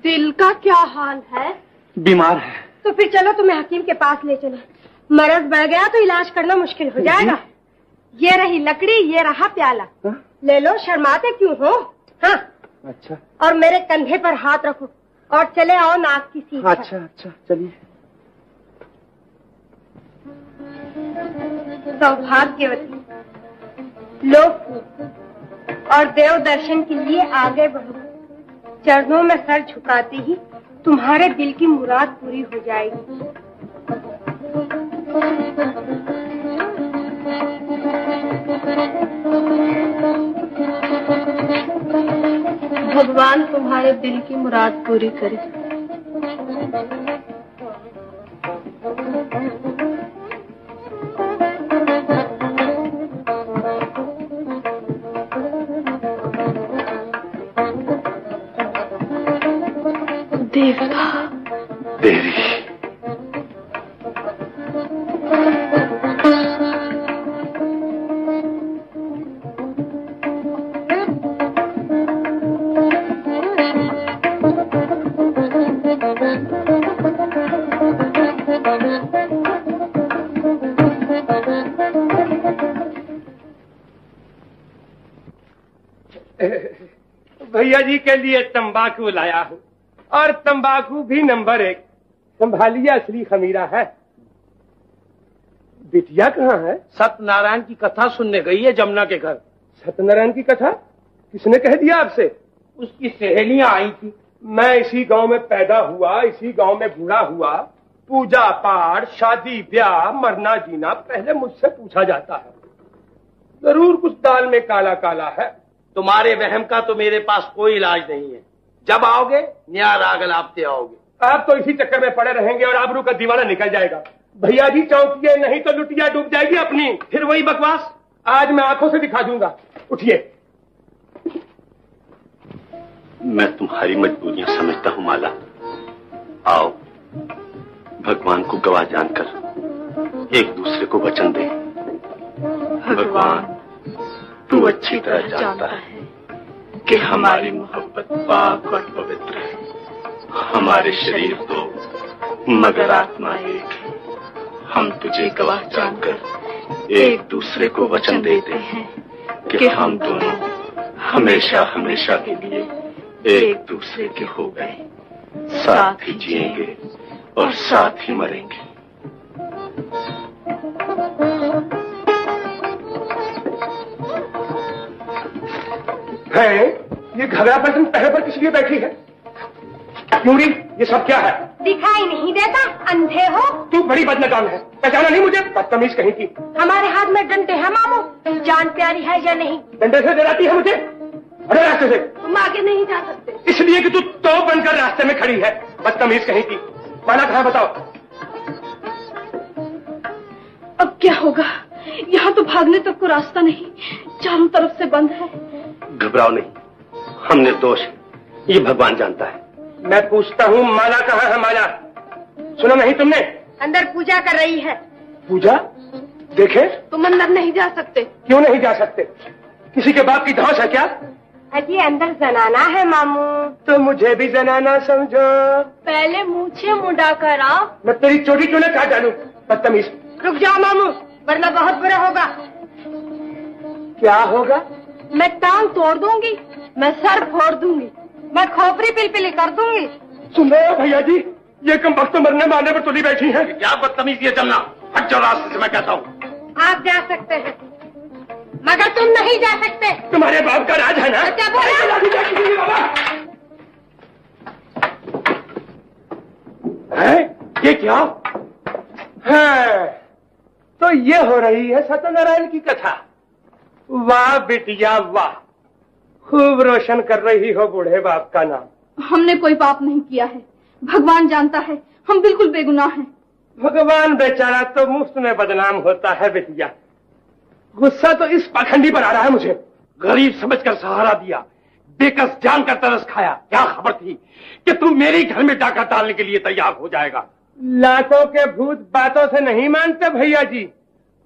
दिल का क्या हाल है? बीमार है। तो फिर चलो तुम्हें हकीम के पास ले चलो, मर्ज बढ़ गया तो इलाज करना मुश्किल हो जाएगा। ये रही लकड़ी, ये रहा प्याला। हा? ले लो, शर्माते क्यों हो? हाँ अच्छा। और मेरे कंधे पर हाथ रखो और चले आओ नाक की सीट। अच्छा अच्छा, चलिए। सौभाग्यवती लो और देव दर्शन के लिए आगे बढ़ो। चरणों में सर झुकाते ही तुम्हारे दिल की मुराद पूरी हो जाएगी। भगवान तुम्हारे दिल की मुराद पूरी करे। देवता देवी, भैया जी के लिए तंबाकू लाया हूँ, और तंबाकू भी नंबर 1। संभालिए, असली खमीरा है। बिटिया कहाँ है? सत्यनारायण की कथा सुनने गई है जमुना के घर। सत्यनारायण की कथा किसने कह दिया आपसे? उसकी सहेलियां आई थी। मैं इसी गांव में पैदा हुआ, इसी गांव में बूढ़ा हुआ। पूजा पाठ, शादी ब्याह, मरना जीना पहले मुझसे पूछा जाता है। जरूर कुछ दाल में काला काला है। तुम्हारे वहम का तो मेरे पास कोई इलाज नहीं है। जब आओगे नया राग लापते आओगे। आप तो इसी चक्कर में पड़े रहेंगे और आबरू का दीवाना निकल जाएगा। भैया जी चौंकिए, नहीं तो लुटिया डूब जाएगी अपनी। फिर वही बकवास। आज मैं आंखों से दिखा दूंगा। उठिए। मैं तुम्हारी मजबूरियां समझता हूँ माला। आओ, भगवान को गवाह जानकर एक दूसरे को वचन दें। भगवान, तू अच्छी तरह जानता है कि हमारी मोहब्बत पाक और पवित्र है। हमारे शरीर दो मगर आत्मा एक है। हम तुझे गवाह जानकर एक दूसरे को वचन देते हैं कि हम दोनों हमेशा हमेशा के लिए एक दूसरे के हो गए, साथ ही जिएंगे और साथ ही मरेंगे। है ये घबरा बटन पहले पर किस लिए बैठी है? क्यूरी, ये सब क्या है? दिखाई नहीं देता, अंधे हो? तू बड़ी बदनकाम है, पहचाना नहीं मुझे? बदतमीज कहीं की। हमारे हाथ में डंडे हैं मामू, जान प्यारी है या नहीं? डंडे से डराती है मुझे? अरे रास्ते से। तुम आगे नहीं जा सकते। इसलिए कि तू तो बनकर रास्ते में खड़ी है, बदतमीज कहीं की। माला कहाँ बताओ? अब क्या होगा? यहाँ तो भागने तक को रास्ता नहीं, चारों तरफ से बंद है। घबराओ नहीं, हम निर्दोष हैं, ये भगवान जानता है। मैं पूछता हूँ, माला कहाँ है? माला सुना नहीं तुमने? अंदर पूजा कर रही है। पूजा? देखे? तुम अंदर नहीं जा सकते। क्यों नहीं जा सकते? किसी के बाप की धौंस है क्या? अजी अंदर जनाना है मामू। तो मुझे भी जनाना समझो। पहले मुझे मुंडा कर आओ। मैं तेरी चोटी क्यों न काट डालूं, बदतमीज। रुक जाओ मामू, वरना बहुत बुरा होगा। क्या होगा? मैं टांग तोड़ दूंगी, मैं सर फोड़ दूंगी, मैं खोपड़ी पिलपिली कर दूंगी। सुन रहे हो भैया जी, ये कम वक्त मरने मारने पर तुली बैठी है। क्या बदतमीज ये चलना, हट जाओ रास्ते से, मैं कहता हूँ। आप जा सकते हैं मगर तुम नहीं जा सकते। तुम्हारे बाप का राज है ना? क्या बोला? है? ये क्या है? तो ये हो रही है सत्यनारायण की कथा। वाह बिटिया वाह, खूब रोशन कर रही हो बूढ़े बाप का नाम। हमने कोई पाप नहीं किया है, भगवान जानता है, हम बिल्कुल बेगुनाह हैं। भगवान बेचारा तो मुफ्त में बदनाम होता है बिटिया। गुस्सा तो इस पाखंडी पर आ रहा है मुझे। गरीब समझकर सहारा दिया, बेकस जानकर तरस खाया। क्या खबर थी कि तू मेरे घर में डाका डालने के लिए तैयार हो जाएगा। लातों के भूत बातों से नहीं मानते भैया जी,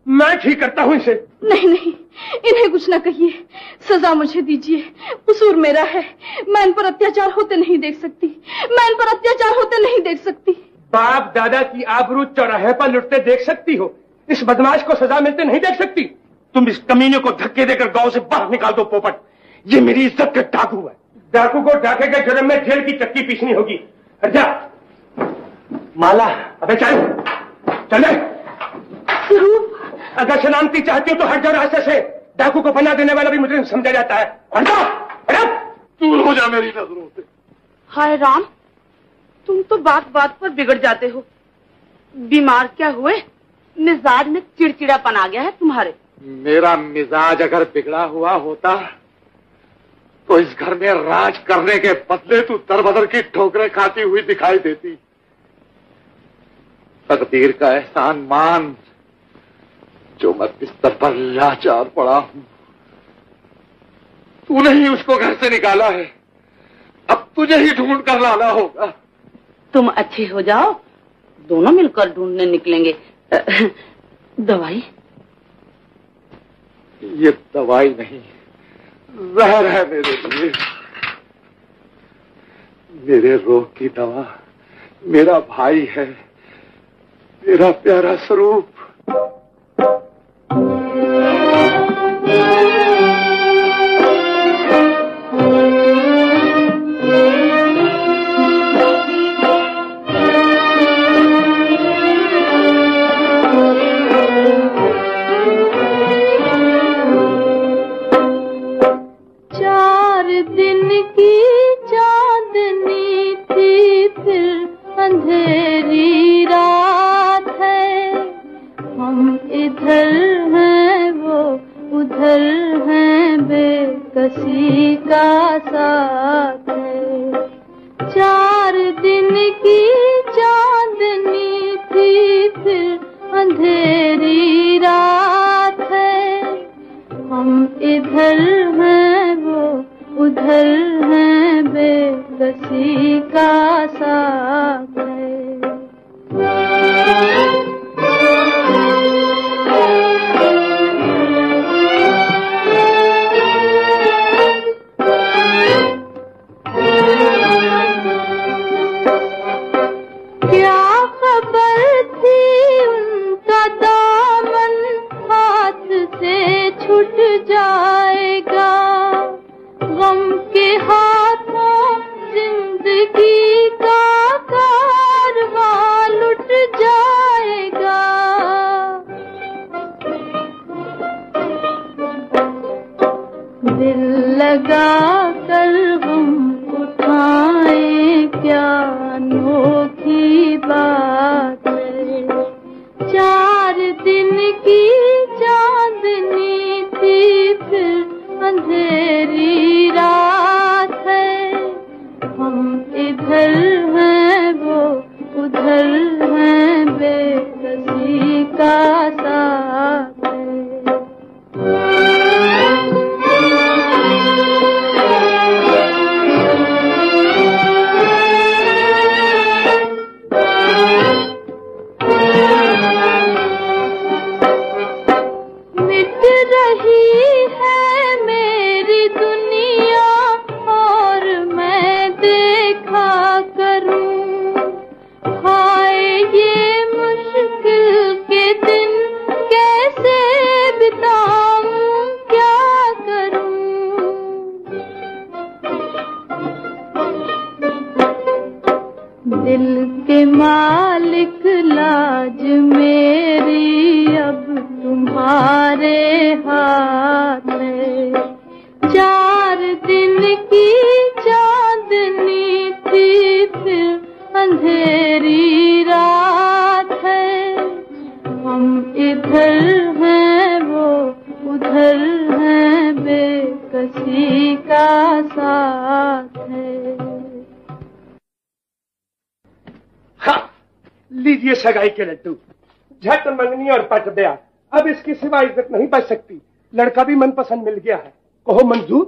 मैं ठीक करता हूँ इसे। नहीं नहीं, इन्हें कुछ न कहिए, सजा मुझे दीजिए, कसूर मेरा है। मैं इन पर अत्याचार होते नहीं देख सकती, मैं इन पर अत्याचार होते नहीं देख सकती। बाप दादा की आबरू चौराहे पर लुटते देख सकती हो, इस बदमाश को सजा मिलते नहीं देख सकती। तुम इस कमीने को धक्के देकर गांव से बाहर निकाल दो पोपट, ये मेरी इज्जत का डाकू है। डाकू को डाके के जुर्म में जेल की चक्की पीसनी होगी। हट जा माला, अबे चल चले। अगर सलामती चाहती हो तो हट जाओ रास्ते से। डाकू को बना देने वाला भी मुझे समझा जाता है। हट जाओ, दूर हो जा मेरी नजरों से। हाय राम, तुम तो बात बात पर बिगड़ जाते हो। बीमार क्या हुए? मिजाज में चिड़चिड़ापन आ गया है तुम्हारे। मेरा मिजाज अगर बिगड़ा हुआ होता तो इस घर में राज करने के बदले तू दरबदर की ठोकरें खाती हुई दिखाई देती। तकदीर का एहसान मान, जो मैं बिस्तर पर लाचार पड़ा हूं। तूने ही उसको घर से निकाला है, अब तुझे ही ढूंढ कर लाना होगा। तुम अच्छे हो जाओ, दोनों मिलकर ढूंढने निकलेंगे। दवाई? ये दवाई नहीं, जहर है मेरे लिए। मेरे रोग की दवा मेरा भाई है, मेरा प्यारा स्वरूप। तुम्हारे हाथ है। 4 दिन की चांदनी थी फिर अंधेरी रात है। हम इधर हैं वो उधर हैं, बेकसी का साथ है। हाँ, लीजिए सगाई के लड्डू। झट मंगनी और पट ब्याह। अब इसके सिवा इज्जत नहीं बच सकती। लड़का भी मनपसंद मिल गया है। कहो मंजूर?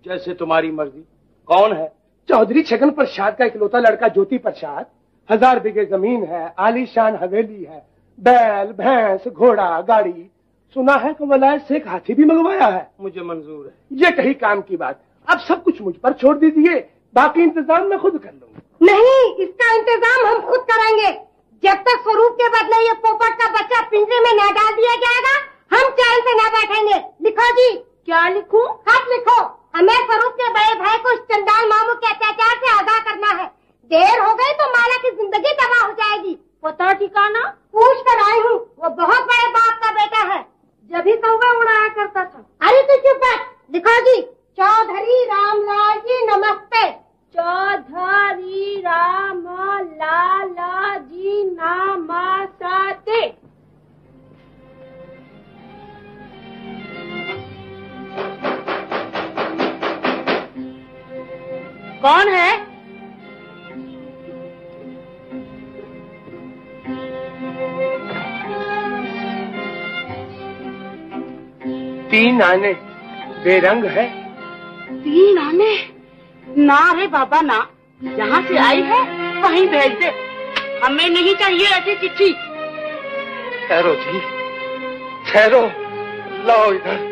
जैसे तुम्हारी मर्जी। कौन है? चौधरी छगन प्रसाद का इकलौता लड़का ज्योति प्रसाद। 1000 बीघे जमीन है, आलीशान हवेली है, बैल भैंस घोड़ा गाड़ी। सुना है कि वलायत से एक हाथी भी मंगवाया है। मुझे मंजूर है। ये कही काम की बात। अब सब कुछ मुझ पर छोड़ दीजिए, बाकी इंतजाम मैं खुद कर लूंगा। नहीं, इसका इंतजाम हम खुद करेंगे। जब तक स्वरूप के बदले ये पोपट का बच्चा पिंजरे में न डाल दिया जाएगा, हम चैन से न बैठेंगे। लिखो जी। क्या लिखूं? खत लिखो। हमें स्वरूप के बड़े भाई को इस चंडाल मामू के अत्याचार से आगाह करना है। देर हो गई तो माला की जिंदगी तबाह हो जाएगी। पता ठिकाना? पूछ कर आई हूँ। वो बहुत बड़े बाप का बेटा है, जब ही कौवा उड़ाया करता था। अरे तू चुप बैठ। लिखो जी। चौधरी रामलाल जी नमस्ते। चौधरी राम लाला जी नमस्ते। कौन है? तीन आने बेरंग है। 3 आने? ना रे बाबा ना, जहाँ से आई है वहीं भेज दे। हमें नहीं चाहिए ऐसी चिट्ठी। ठहरो जी, ठहरो। लाओ इधर।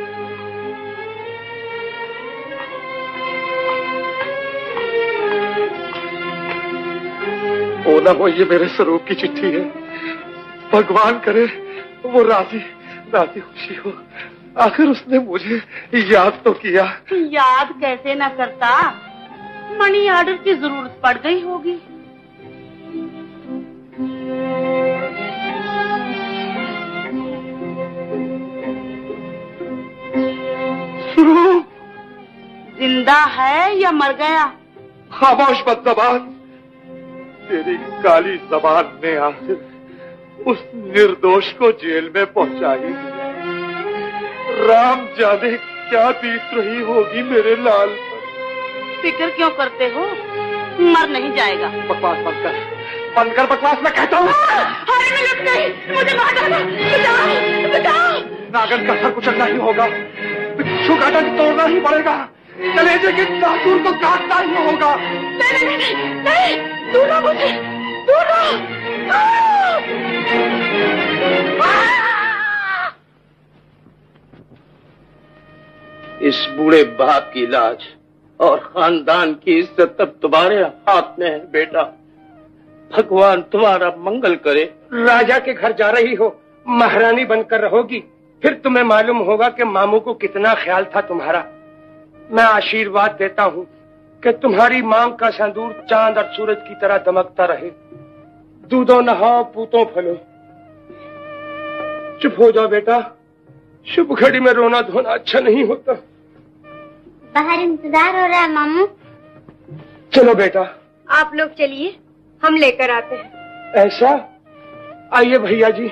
ओ ना हो, ये मेरे स्वरूप की चिट्ठी है। भगवान करे वो राजी खुशी हो। आखिर उसने मुझे याद तो किया। याद कैसे न करता, मनी ऑर्डर की जरूरत पड़ गई होगी। जिंदा है या मर गया? खामोश बदज़बान। तेरी काली जबान ने आखिर उस निर्दोष को जेल में पहुंचाई। राम जाने क्या बीत रही होगी मेरे लाल पर। फिक्र क्यों करते हो? मर नहीं जाएगा। बकवास बंद कर बकवास, मैं कहता हूँ। मुझे मार डालो। बचाओ, बचाओ। नागन का सर कुचलना ही होगा, बिच्छू का डंक तोड़ना ही पड़ेगा, कलेजे के दातुर को काटना ही होगा। नहीं, दूर मुझे, दूर। इस बूढ़े बाप की लाज और खानदान की इज्जत अब तुम्हारे हाथ में है बेटा। भगवान तुम्हारा मंगल करे। राजा के घर जा रही हो, महारानी बनकर रहोगी, फिर तुम्हें मालूम होगा कि मामू को कितना ख्याल था तुम्हारा। मैं आशीर्वाद देता हूँ कि तुम्हारी मांग का सिंदूर चांद और सूरज की तरह दमकता रहे। दूधो नहाओ, पूतो फलो। चुप हो जाओ बेटा, शुभ घड़ी में रोना धोना अच्छा नहीं होता। बाहर इंतजार हो रहा है मामू। चलो बेटा। आप लोग चलिए, हम लेकर आते हैं। ऐसा? आइए भैया जी।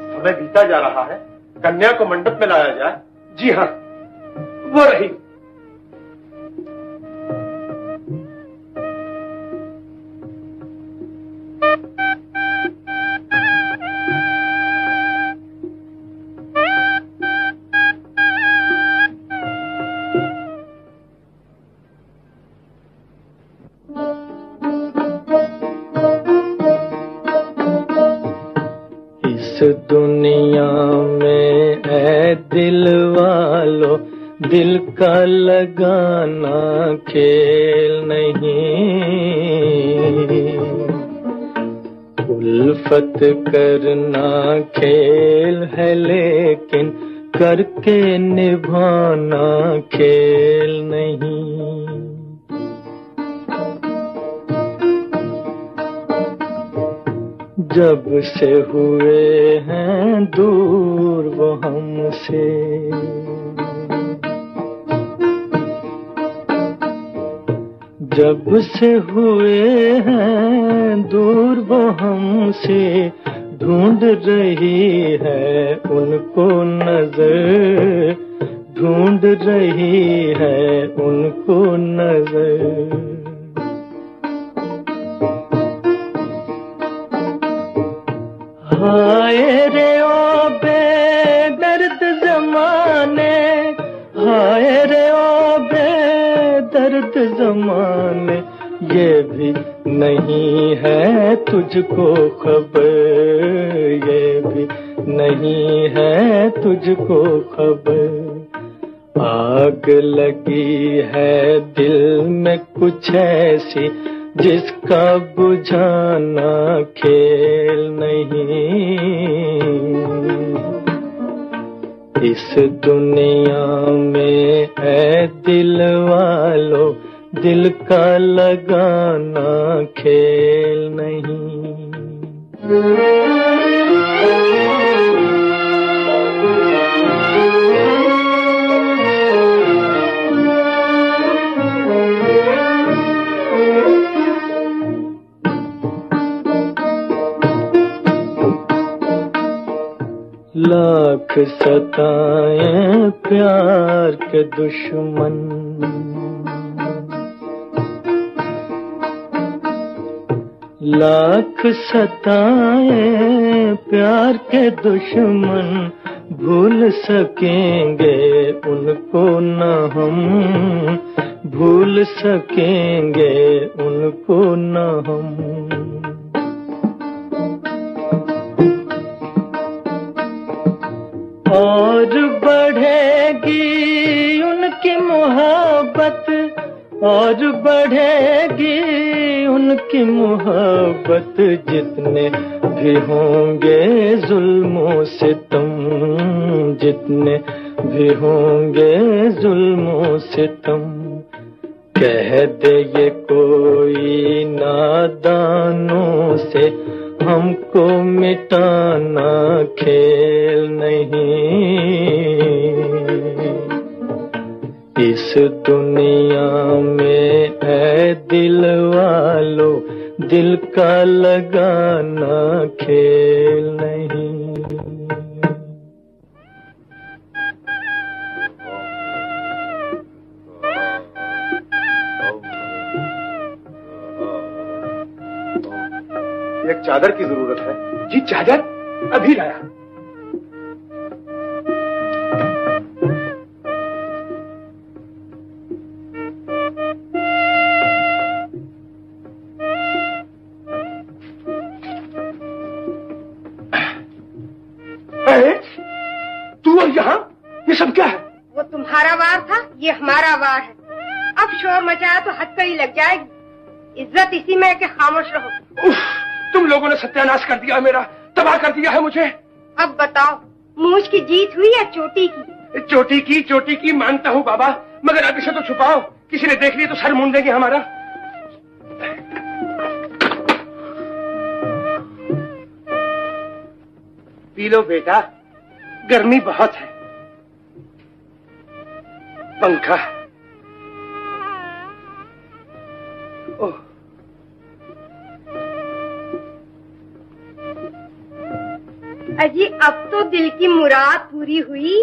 समय बीता जा रहा है, कन्या को मंडप में लाया जाए। जी हाँ, वो रही। दुनिया में ऐ दिल वालो, दिल का लगाना खेल नहीं। उल्फत करना खेल है लेकिन करके निभाना खेल नहीं। जब से हुए हैं दूर वो हमसे, जब से हुए हैं दूर वो हमसे, ढूंढ रही है उनको नजर, ढूंढ रही है उनको नजर। हाय रे ओ बेदर्द ज़माने, हाय रे ओ बेदर्द ज़माने, ये भी नहीं है तुझको खबर, ये भी नहीं है तुझको खबर। आग लगी है दिल में कुछ ऐसी, जिसका बुझाना खेल नहीं। इस दुनिया में है दिल वालों, दिल का लगाना खेल नहीं। लाख सताएं प्यार के दुश्मन, लाख सताएं प्यार के दुश्मन, भूल सकेंगे उनको न हम, भूल सकेंगे उनको न हम। और बढ़ेगी उनकी मोहब्बत, और बढ़ेगी उनकी मोहब्बत, जितने भी होंगे जुल्मों से तुम, जितने भी होंगे जुल्मों से तुम। कह दे ये कोई नादानों से, हमको मिटाना खेल नहीं। इस दुनिया में है दिल वालों, दिल का लगाना खेल नहीं। एक चादर की जरूरत है। जी चादर अभी लाया। तू और यहाँ ये सब क्या है? वो तुम्हारा वार था, ये हमारा वार है। अब शोर मचाया तो हद पे ही लग जाएगी। इज्जत इसी में है कि खामोश रहो। तुम लोगों ने सत्यानाश कर दिया मेरा, तबाह कर दिया है मुझे। अब बताओ, मूंछ की जीत हुई या चोटी की? चोटी की मानता हूँ बाबा, मगर अब इसे तो छुपाओ, किसी ने देख लिया तो सर मुंड देंगे हमारा। पी लो बेटा, गर्मी बहुत है। पंखा। ओह, अजी अब तो दिल की मुराद पूरी हुई।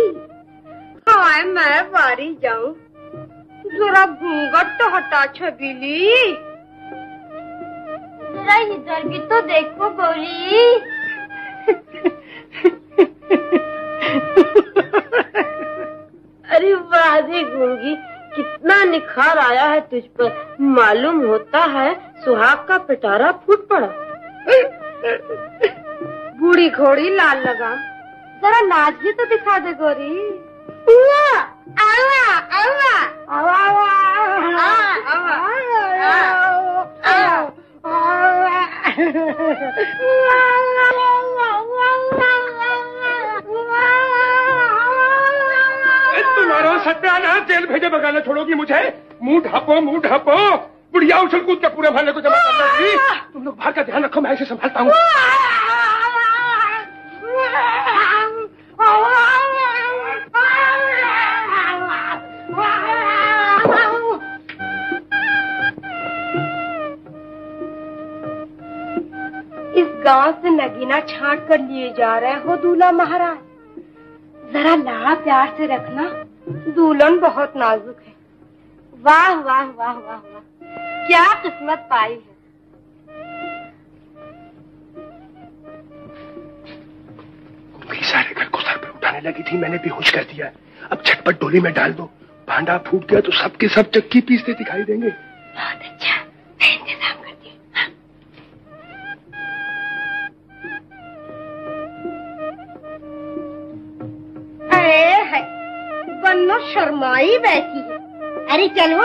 हाय मैं बारी जाऊं, जरा घूंघट तो हटा छबीली। जरा इधर भी तो देखो गोरी। अरे वादी गूंगी, कितना निखार आया है तुझ पर। मालूम होता है सुहाग का पिटारा फूट पड़ा। बूढ़ी घोड़ी लाल लगाम, जरा नाच भी तो दिखा दे गोरी। आवा, आवा, आवा, आवा, आवा, तुम्हारा सत्यानाश, जेल भेजे बगाना छोड़ोगी मुझे। मुंह ढापो, मुंह ढापो। बुढ़िया उछल कूद के पूरे मोहल्ले को जमा करना जी। तुम लोग बाहर का ध्यान रखो, मैं इसे संभालता हूँ। इस गांव से नगीना छांट कर लिए जा रहे हो दूल्हा महाराज। जरा लाड़ प्यार से रखना, दुल्हन बहुत नाजुक है। वाह वाह वाह वाह वाह, क्या किस्मत पाई है। सारे घर को सर पे उठाने लगी थी, मैंने बेहोश कर दिया। अब झटपट डोली में डाल दो, भांडा फूट गया तो सबके सब चक्की पीसते दिखाई देंगे। बहुत अच्छा, मैं इंतजाम करती हूँ। अरे बन्नो शर्माई बैठी है। अरे चलो,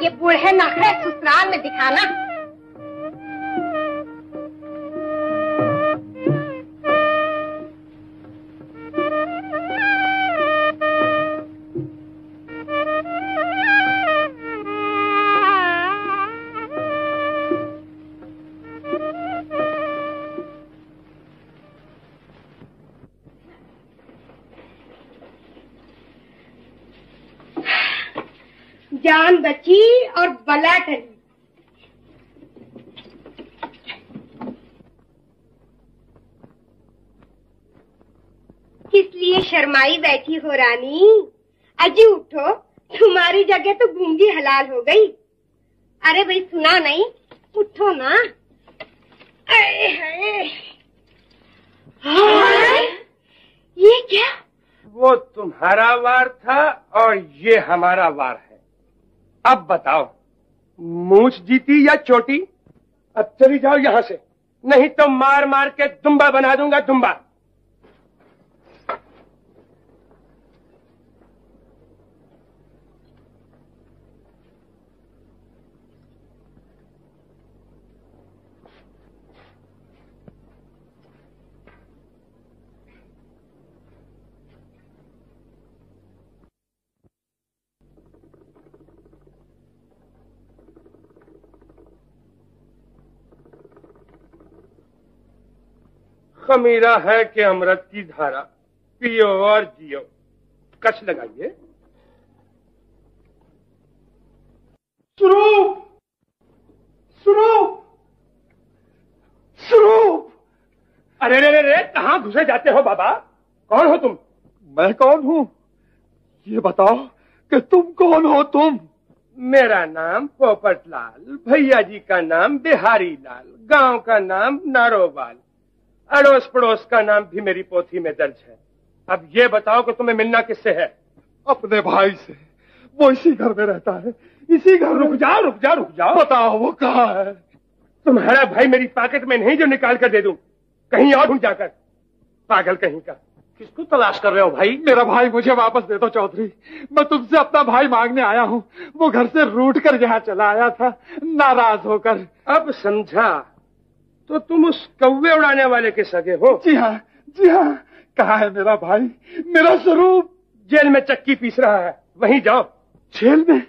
ये बूढ़े नखरे ससुराल में दिखाना। जान बची और बला टली। किस लिए शर्माई बैठी हो रानी? अजी उठो, तुम्हारी जगह तो गूंगी हलाल हो गई। अरे भाई सुना नहीं, उठो ना। ये क्या? वो तुम्हारा वार था और ये हमारा वार है। अब बताओ, मूंछ जीती या चोटी? अब चली जाओ यहाँ से, नहीं तो मार मार के दुम्बा बना दूंगा, दुम्बा। खमीरा है कि अमृत की धारा, पियो और जियो। कच लगाइए। स्वरूप, स्वरूप, स्वरूप। अरे रे रे रे, कहाँ घुसे जाते हो बाबा? कौन हो तुम? मैं कौन हूँ ये बताओ कि तुम कौन हो? तुम? मेरा नाम पोपटलाल, भैया जी का नाम बिहारी लाल, गांव का नाम नारोवाल, अड़ोस पड़ोस का नाम भी मेरी पोथी में दर्ज है। अब ये बताओ कि तुम्हें मिलना किससे है? अपने भाई से। वो इसी घर में रहता है, इसी घर में। रुक जाओ रुक जाओ रुक जाओ। बताओ वो कहाँ है? तुम्हारा भाई मेरी पॉकेट में नहीं जो निकाल कर दे दूं, कहीं और ढूंढ जाकर। पागल कहीं का। किसको तलाश कर रहे हो भाई? मेरा भाई मुझे वापस दे दो चौधरी, मैं तुमसे अपना भाई मांगने आया हूँ। वो घर से रूठ कर यहाँ चला आया था, नाराज होकर। अब समझा, तो तुम उस कौवे उड़ाने वाले के सगे हो? जी हाँ, जी हाँ। कहाँ है मेरा भाई, मेरा स्वरूप? जेल में चक्की पीस रहा है, वहीं जाओ। जेल में?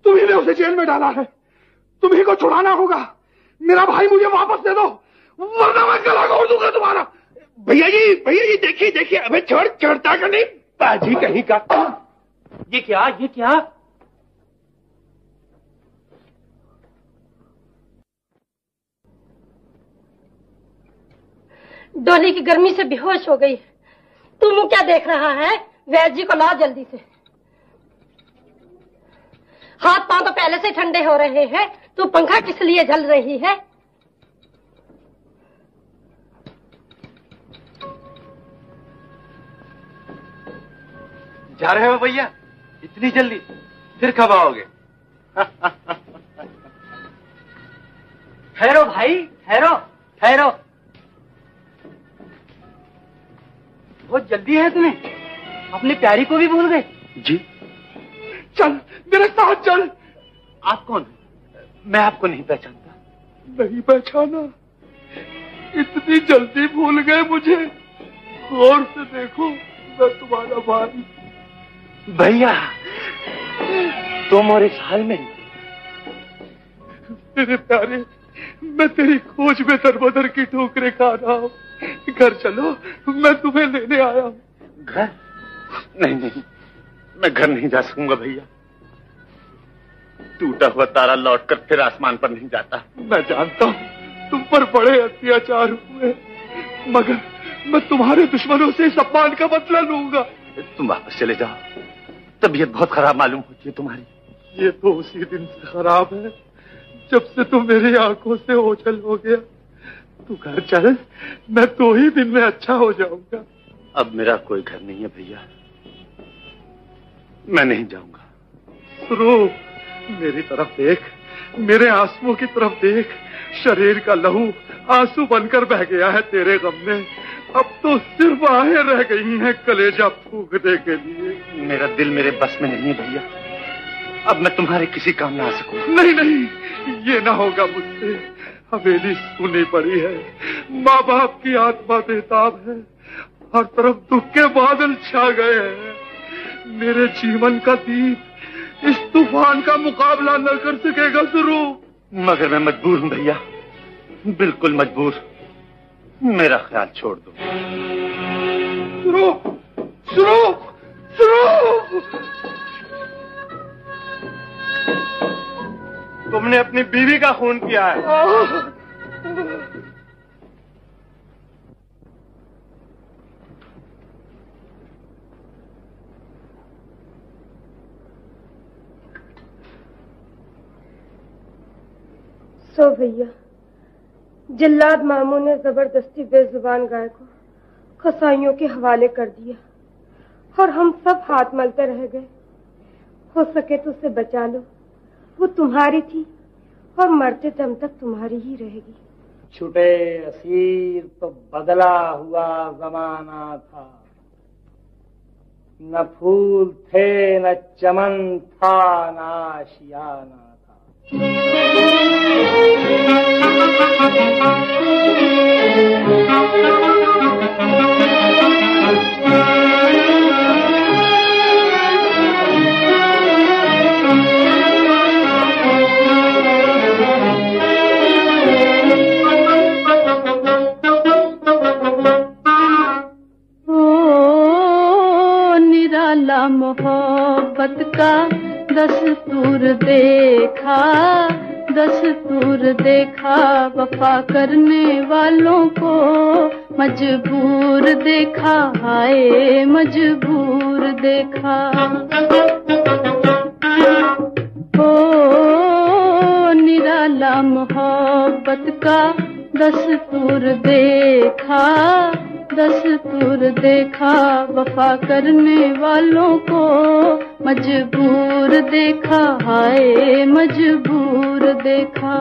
तुम्ही ने उसे जेल में डाला है, तुम्ही को छुड़ाना होगा। मेरा भाई मुझे वापस दे दो, वरना मैं गला घोट दूंगा तुम्हारा। भैया जी देखिए देखिए, अबे छोड़, चढ़ता का नहीं, बाजी कहीं का। ये क्या, ये क्या? डोली की गर्मी से बेहोश हो गई। तू मुँह क्या देख रहा है? वैद्य जी को ला जल्दी से। हाथ पांव तो पहले से ठंडे हो रहे हैं, तू पंखा किस लिए झल रही है? जा रहे हो भैया? इतनी जल्दी? फिर कब आओगे? ठहरो भाई, ठहरो ठहरो। बहुत जल्दी है तुम्हें, अपनी प्यारी को भी भूल गए? जी। चल मेरे साथ चल। आप कौन? मैं आपको नहीं पहचानता। नहीं पहचाना? इतनी जल्दी भूल गए मुझे? गौर से देखो, मैं तुम्हारा भाई। भैया, तुम और इस हाल में मेरे प्यारे, मैं तेरी खोज में दरबदर की ठोकरें खा रहा हूँ। घर चलो, मैं तुम्हें लेने आया हूँ। घर? नहीं नहीं, मैं घर नहीं जा सकूंगा भैया। टूटा हुआ तारा लौटकर फिर आसमान पर नहीं जाता। मैं जानता हूँ तुम पर बड़े अत्याचार हुए, मगर मैं तुम्हारे दुश्मनों से इस अपमान का बदला लूंगा। तुम वापस चले जाओ, तबीयत बहुत खराब मालूम होती है तुम्हारी। ये तो उसी दिन से खराब है जब से तुम मेरी आंखों से ओझल हो गया। तू घर चल, मैं 2 ही दिन में अच्छा हो जाऊंगा। अब मेरा कोई घर नहीं है भैया, मैं नहीं जाऊंगा। स्वरूप, मेरी तरफ देख, मेरे आंसुओं की तरफ देख। शरीर का लहू आंसू बनकर बह गया है तेरे गम में। अब तो सिर्फ आहें रह गई हैं कलेजा फूंकने के लिए। मेरा दिल मेरे बस में नहीं है भैया, अब मैं तुम्हारे किसी काम ना आ सकूं। नहीं नहीं, ये ना होगा मुझसे। हवेली सुनी पड़ी है, माँ बाप की आत्मा बेताब है, हर तरफ दुख के बादल छा गए हैं। मेरे जीवन का दीप इस तूफान का मुकाबला न कर सकेगा स्वरूप। मगर मैं मजबूर हूँ भैया, बिल्कुल मजबूर। मेरा ख्याल छोड़ दो। स्वरूप, स्वरूप, स्वरूप! तुमने अपनी बीवी का खून किया है। सो भैया, जल्लाद मामू ने जबरदस्ती बेजुबान गाय को कसाईयों के हवाले कर दिया और हम सब हाथ मलते रह गए। हो सके तो उसे बचा लो, वो तुम्हारी थी और मरते दम तक तुम्हारी ही रहेगी। छुटे असीर तो बदला हुआ जमाना था, न फूल थे न चमन था न आशियाना था। मोहब्बत का दस्तूर देखा, दस्तूर देखा, वफा करने वालों को मजबूर देखा, हाय मजबूर देखा। ओ निराला मोहब्बत का दस्तूर देखा, दस्तूर देखा, वफा करने वालों को मजबूर देखा, हाय मजबूर देखा।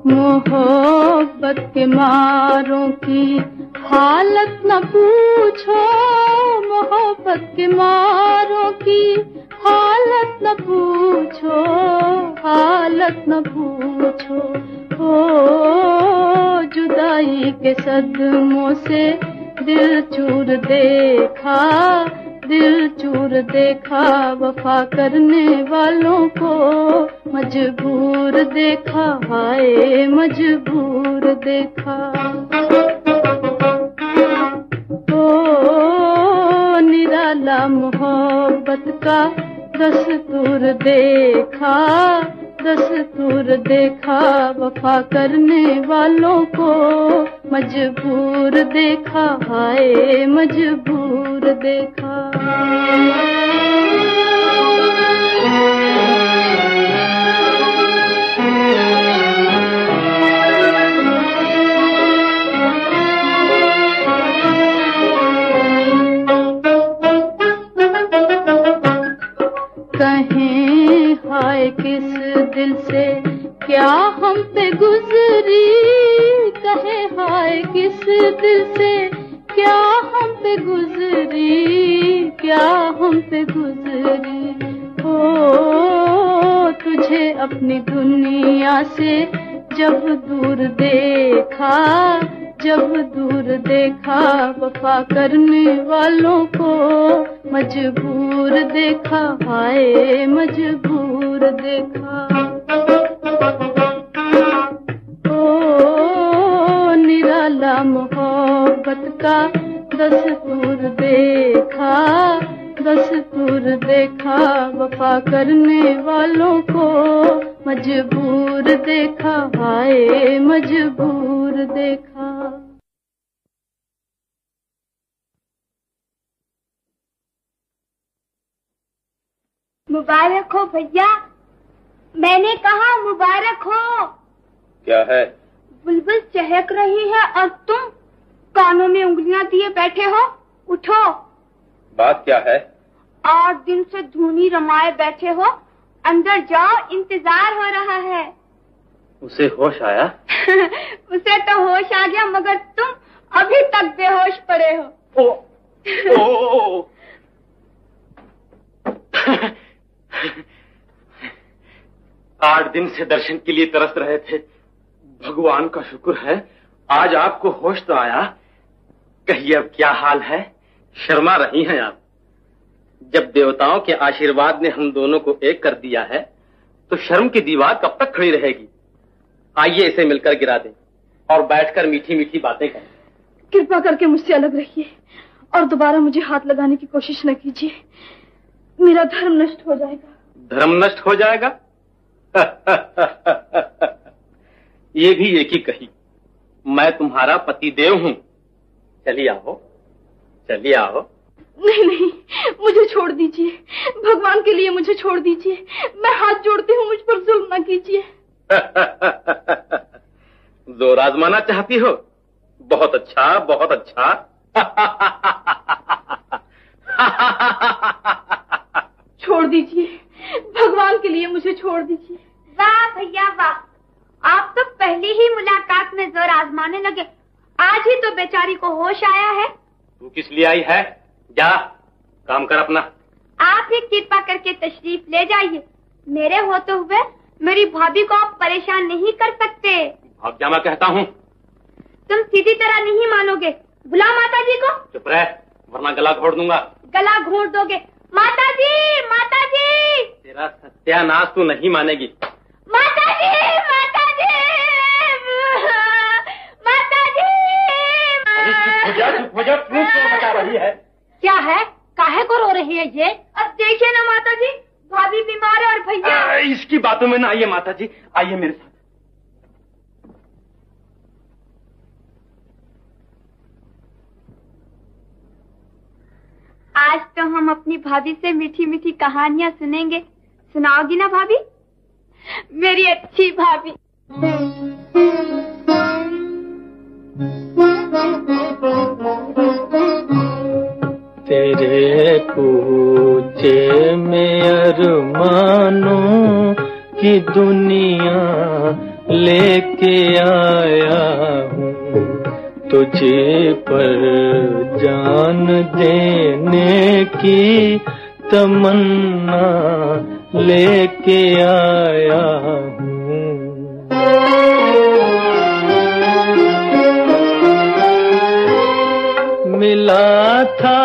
मोहब्बत के मारों की हालत न पूछो, मोहब्बत के मारों की हालत न पूछो, हालत न पूछो। ओ जुदाई के सदमों से दिल चूर देखा, दिल चूर देखा, वफा करने वालों को मजबूर देखा, हाय मजबूर देखा। ओ निराला मोहब्बत का दस्तूर देखा, दस्तूर देखा, वफा करने वालों को मजबूर देखा, हाय मजबूर देखा। कहें हाय किस दिल से क्या हम पे गुजरी, कहे हाय किस दिल से क्या हम पे गुजरी, क्या हम पे गुजरी। ओ तुझे अपनी दुनिया से जब दूर देखा, जब दूर देखा, वफा करने वालों को मजबूर देखा, हाय मजबूर देखा। ओ निराला मोहब्बत का दस्तूर देखा, दस्तूर देखा, वफा करने वालों को मजबूर देखा, हाय मजबूर देखा। मुबारक हो भैया, मैंने कहा मुबारक हो। क्या है? बुलबुल चहक रही है और तुम कानों में उंगलियां दिए बैठे हो। उठो। बात क्या है? 8 दिन से धूनी रमाए बैठे हो, अंदर जाओ, इंतजार हो रहा है। उसे होश आया? उसे तो होश आ गया, मगर तुम अभी तक बेहोश पड़े हो। ओ 8 दिन से दर्शन के लिए तरस रहे थे। भगवान का शुक्र है आज आपको होश तो आया। कहिए अब क्या हाल है? शर्मा रही हैं आप। जब देवताओं के आशीर्वाद ने हम दोनों को एक कर दिया है तो शर्म की दीवार कब तक खड़ी रहेगी? आइए इसे मिलकर गिरा दें और बैठकर मीठी मीठी बातें करें। कृपा करके मुझसे अलग रहिए और दोबारा मुझे हाथ लगाने की कोशिश न कीजिए, मेरा धर्म नष्ट हो जाएगा। धर्म नष्ट हो जाएगा? ये भी एक ही कही। मैं तुम्हारा पतिदेव हूं। चलिए आओ, चलिए आओ। नहीं नहीं, मुझे छोड़ दीजिए, भगवान के लिए मुझे छोड़ दीजिए। मैं हाथ जोड़ती हूँ, मुझ पर जुल्म न कीजिए। जोर आजमाना चाहती हो? बहुत अच्छा, बहुत अच्छा। छोड़ दीजिए, भगवान के लिए मुझे छोड़ दीजिए। वाह भैया वाह, आप तो पहली ही मुलाकात में जोर आजमाने लगे। आज ही तो बेचारी को होश आया है। तू किस लिए आई है? जा काम कर अपना। आप ही कृपा करके तशरीफ ले जाइए। मेरे होते हुए मेरी भाभी को आप परेशान नहीं कर सकते। भाग जा, मैं कहता हूँ। तुम सीधी तरह नहीं मानोगे। बुला माता जी को। चुप रह, वरना गला घोट दूंगा। गला घोट दोगे? माता जी, माता जी। तेरा सत्यानाश तू नहीं मानेगी। माता जी, माता जी, माता जी। चुप हो जा, क्यों शोर मचा रही है? क्या है? काहे को रो रही है ये? अब देखिए ना माता जी, भाभी बीमार है और भैया। इसकी बातों में ना आइए माता जी, आइए मेरे साथ। आज तो हम अपनी भाभी से मीठी मीठी कहानियां सुनेंगे। सुनाओगी ना भाभी? मेरी अच्छी भाभी। तेरे पूछे में अरमानों की दुनिया लेके आया हूँ, तुझे पर जान देने की तमन्ना लेके आया हूँ। मिला था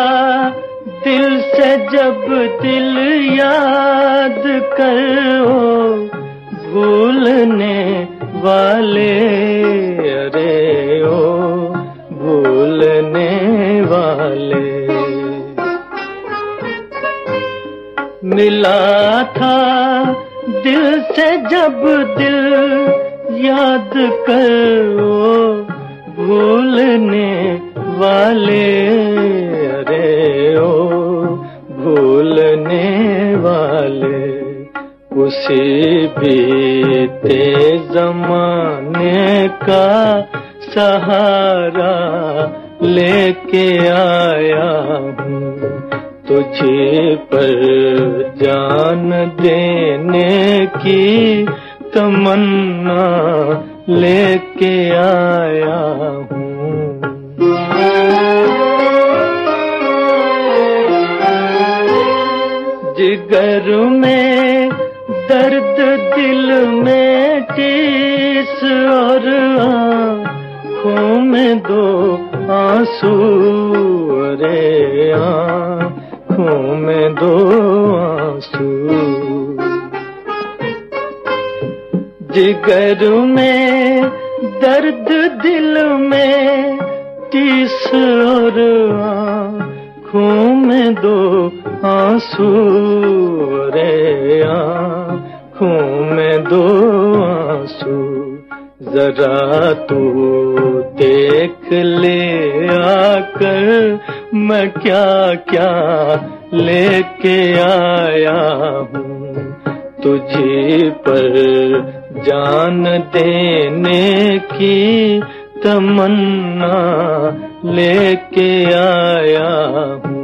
दिल से जब दिल याद करो, भूलने वाले अरे ओ भूलने वाले। मिला था दिल से जब दिल याद करो, भूलने वाले अरे ओ भूलने वाले। उसी बीते जमाने का सहारा लेके आया हूँ, तुझे पर जान देने की तमन्ना लेके आया हूँ। जिगर में दर्द दिल में टीस और आँखों में दो आंसू, रे आँखों में दो आंसू। जिगर में दर्द दिल में टीस और आँखों में दो आंसू, रे आँखों में दो आंसू। जरा तू देख ले आकर मैं क्या क्या लेके आया हूँ, तुझे पर जान देने की तमन्ना लेके आया हूँ।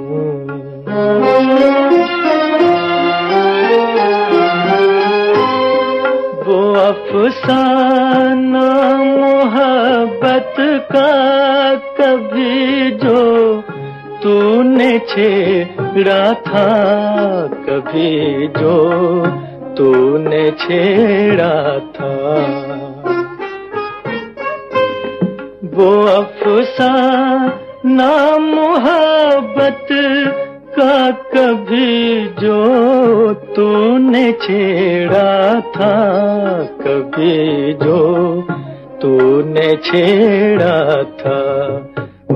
वो अफसाना मोहब्बत का कभी जो तूने छेड़ा था, कभी जो तूने छेड़ा था। वो अफसाना मोहब्बत का कभी जो तूने छेड़ा था, कभी जो तूने छेड़ा था।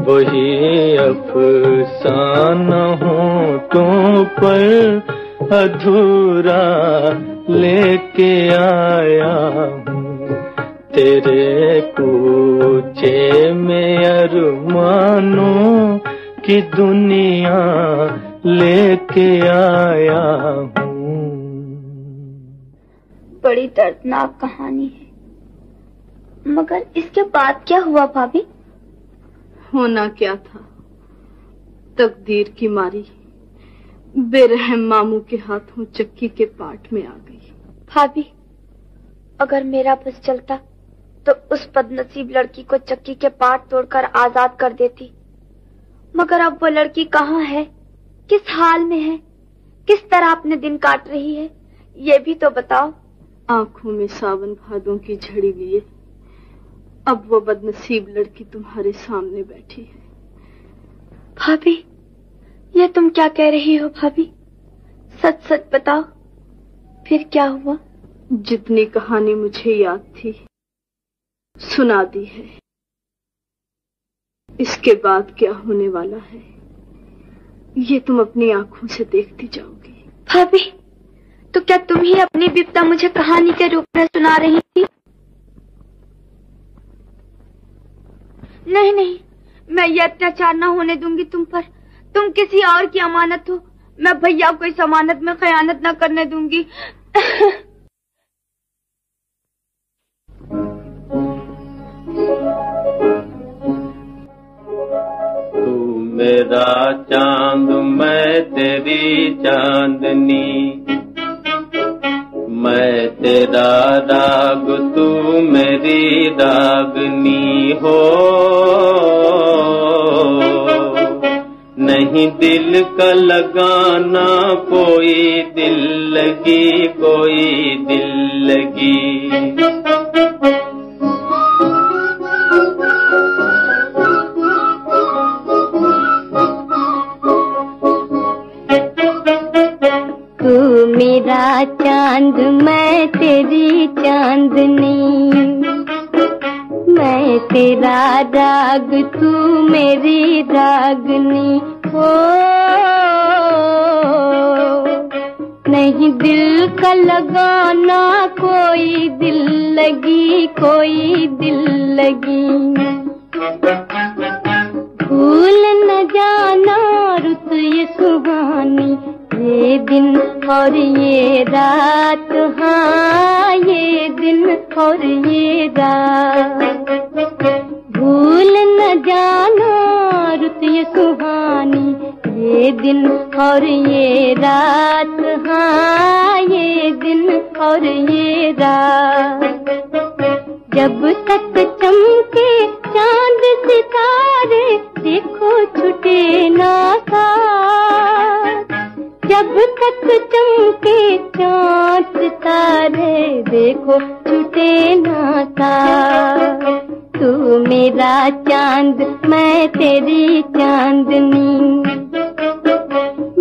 वही अफसाना होठों पर अधूरा लेके आया हूँ, तेरे कूचे में अरमानों की दुनिया लेके आया हूँ। बड़ी दर्दनाक कहानी है, मगर इसके बाद क्या हुआ भाभी? होना क्या था, तकदीर की मारी बेरहम मामू के हाथों चक्की के पाट में आ गई। भाभी, अगर मेरा बस चलता तो उस बदनसीब लड़की को चक्की के पाट तोड़कर आजाद कर देती, मगर अब वो लड़की कहाँ है, किस हाल में है, किस तरह अपने दिन काट रही है, ये भी तो बताओ। आंखों में सावन भादों की झड़ी लिए अब वो बदनसीब लड़की तुम्हारे सामने बैठी है। भाभी, ये तुम क्या कह रही हो भाभी? सच सच बताओ, फिर क्या हुआ? जितनी कहानी मुझे याद थी सुना दी है, इसके बाद क्या होने वाला है ये तुम अपनी आंखों से देखती जाओगी। भाभी, तो क्या तुम ही अपनी विपदा मुझे कहानी के रूप में सुना रही थी? नहीं नहीं, मैं ये अत्याचार न होने दूंगी तुम पर। तुम किसी और की अमानत हो, मैं भैया को इस अमानत में खयानत न करने दूंगी। तू मेरा चांद मैं तेरी चांदनी, मैं तेरा राग तू मेरी रागनी हो। नहीं दिल का लगाना कोई दिल लगी, कोई दिल लगी। तू मेरा चांद मैं तेरी चांदनी, मैं तेरा राग तू मेरी रागनी हो। नहीं दिल का लगाना कोई दिल लगी, कोई दिल लगी। भूल न जाना रुत ये सुहानी, ये दिन और ये रात, हाँ ये दिन और ये रात। भूल न जाना रुत ये सुहानी, ये दिन और ये रात, हाँ ये दिन और ये रात। जब तक चमके चांद सितारे देखो छुटे ना साथ, जब तक चमके चांद सितारे देखो छूटे ना साथ। तू मेरा चांद मैं तेरी चांदनी,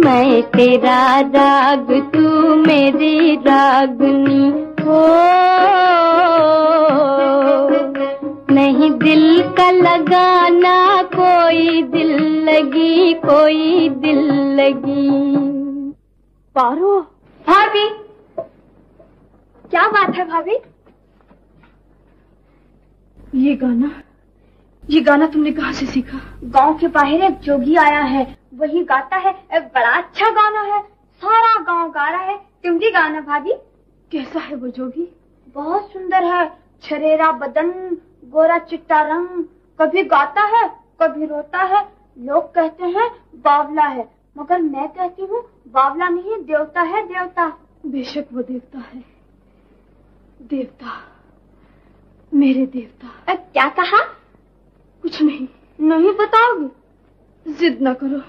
मैं तेरा राग तू मेरी रागनी। हो नहीं दिल का लगाना कोई दिल लगी, कोई दिल लगी। पारो। भाभी, क्या बात है भाभी? ये गाना तुमने कहाँ से सीखा? गांव के बाहर एक जोगी आया है, वही गाता है। बड़ा अच्छा गाना है, सारा गांव गा रहा है। तुम भी गाना भाभी। कैसा है वो जोगी? बहुत सुंदर है, छरेरा बदन, गोरा चिट्टा रंग, कभी गाता है कभी रोता है। लोग कहते हैं बावला है, मगर मैं कहती हूँ बावला नहीं, देवता है, देवता। बेशक वो देवता है, देवता, मेरे देवता। क्या कहा? कुछ नहीं। नहीं बताओगी? जिद न करो।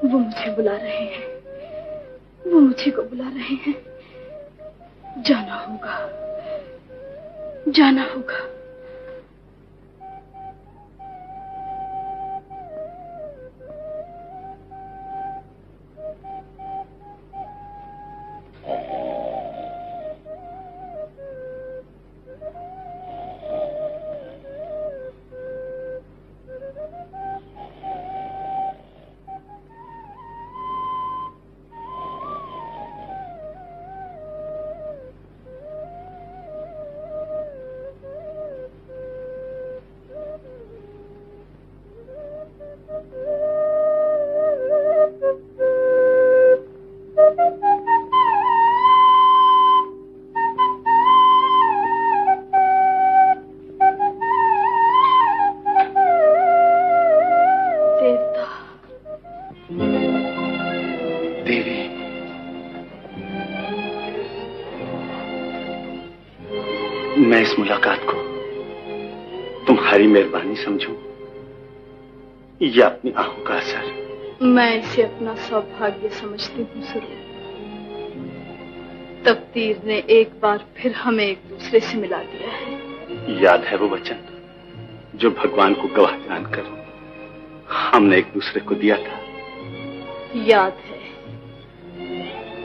वो मुझे बुला रहे हैं, वो मुझे को बुला रहे हैं। जाना होगा, जाना होगा। मैं इस मुलाकात को तुम्हारी मेहरबानी समझूं या अपनी आंखों का असर? मैं इसे अपना सौभाग्य समझती हूँ सुरू। तकदीर ने एक बार फिर हमें एक दूसरे से मिला दिया है। याद है वो वचन जो भगवान को गवाह जानकर हमने एक दूसरे को दिया था? याद है।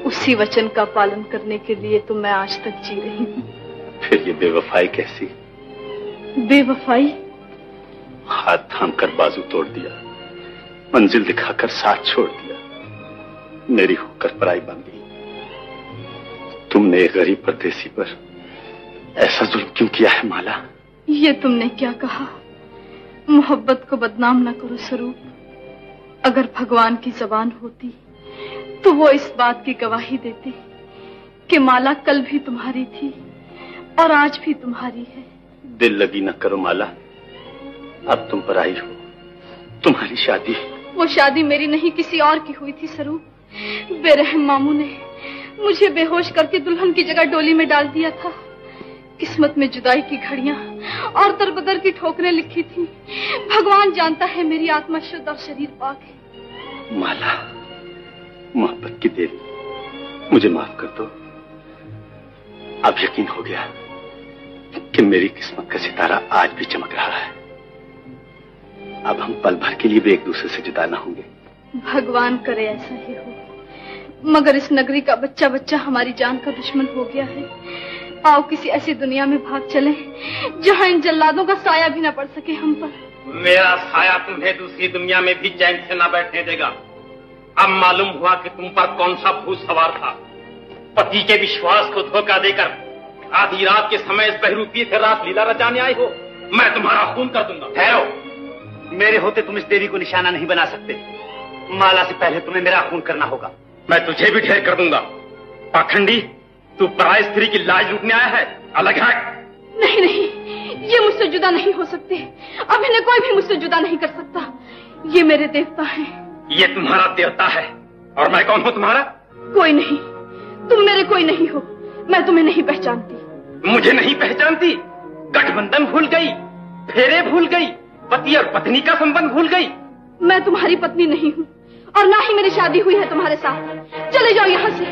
उसी वचन का पालन करने के लिए तो मैं आज तक जी रही हूँ। फिर ये बेवफाई कैसी? बेवफाई? हाथ थाम कर बाजू तोड़ दिया, मंजिल दिखाकर साथ छोड़ दिया, मेरी होकर पराई बन गई। तुमने एक गरीब परदेसी पर ऐसा जुल्म क्यों किया है माला? ये तुमने क्या कहा? मोहब्बत को बदनाम न करो स्वरूप। अगर भगवान की जबान होती तो वो इस बात की गवाही देते कि माला कल भी तुम्हारी थी और आज भी तुम्हारी है। दिल लगी न करो माला, अब तुम पर आई हो। तुम्हारी शादी, वो शादी मेरी नहीं किसी और की हुई थी स्वरूप। बेरहम मामू ने मुझे बेहोश करके दुल्हन की जगह डोली में डाल दिया था। किस्मत में जुदाई की घड़ियां और दरबदर की ठोकरें लिखी थी। भगवान जानता है मेरी आत्मा शुद्ध और शरीर पाक है। माला, मोहब्बत की देवी, मुझे माफ कर दो। अब यकीन हो गया कि मेरी किस्मत का सितारा आज भी चमक रहा है। अब हम पल भर के लिए भी एक दूसरे से जुदा ना होंगे। भगवान करे ऐसा ही हो, मगर इस नगरी का बच्चा बच्चा हमारी जान का दुश्मन हो गया है। आओ किसी ऐसी दुनिया में भाग चलें जहाँ इन जल्लादों का साया भी न पड़ सके हम पर। मेरा साया तुम्हें दूसरी दुनिया में भी चैन से न बैठने देगा। अब मालूम हुआ कि तुम पर कौन सा भूत सवार था। पति के विश्वास को धोखा देकर आधी रात के समय इस बहरूपी से रात लीला रचाने आए हो। मैं तुम्हारा खून कर दूंगा। ठहरो, मेरे होते तुम इस देवी को निशाना नहीं बना सकते। माला से पहले तुम्हें मेरा खून करना होगा। मैं तुझे भी ढेर कर दूंगा। पाखंडी, तू पराई स्त्री की लाज लूटने आया है, अलग है। नहीं नहीं, ये मुझसे जुदा नहीं हो सकते। अब इन्हें कोई भी मुझसे जुदा नहीं कर सकता। ये मेरे देवता हैं। ये तुम्हारा देवता है और मैं कौन हूँ तुम्हारा? कोई नहीं, तुम मेरे कोई नहीं हो। मैं तुम्हें नहीं पहचानती। मुझे नहीं पहचानती? गठबंधन भूल गई, फेरे भूल गई, पति और पत्नी का संबंध भूल गई। मैं तुम्हारी पत्नी नहीं हूँ और ना ही मेरी शादी हुई है तुम्हारे साथ। चले जाओ यहाँ से।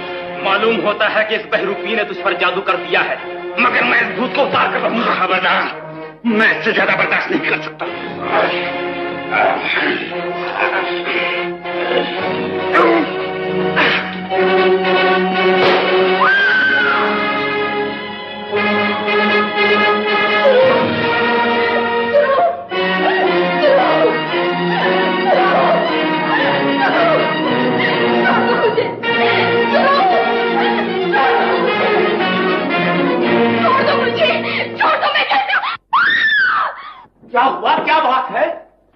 मालूम होता है कि इस बहरूपी ने तुझ पर जादू कर दिया है, मगर मैं इस भूत को उतार कर रहूंगा। खबरदार, मैं इससे ज्यादा बर्दाश्त नहीं कर सकता। क्या हुआ? क्या बात है?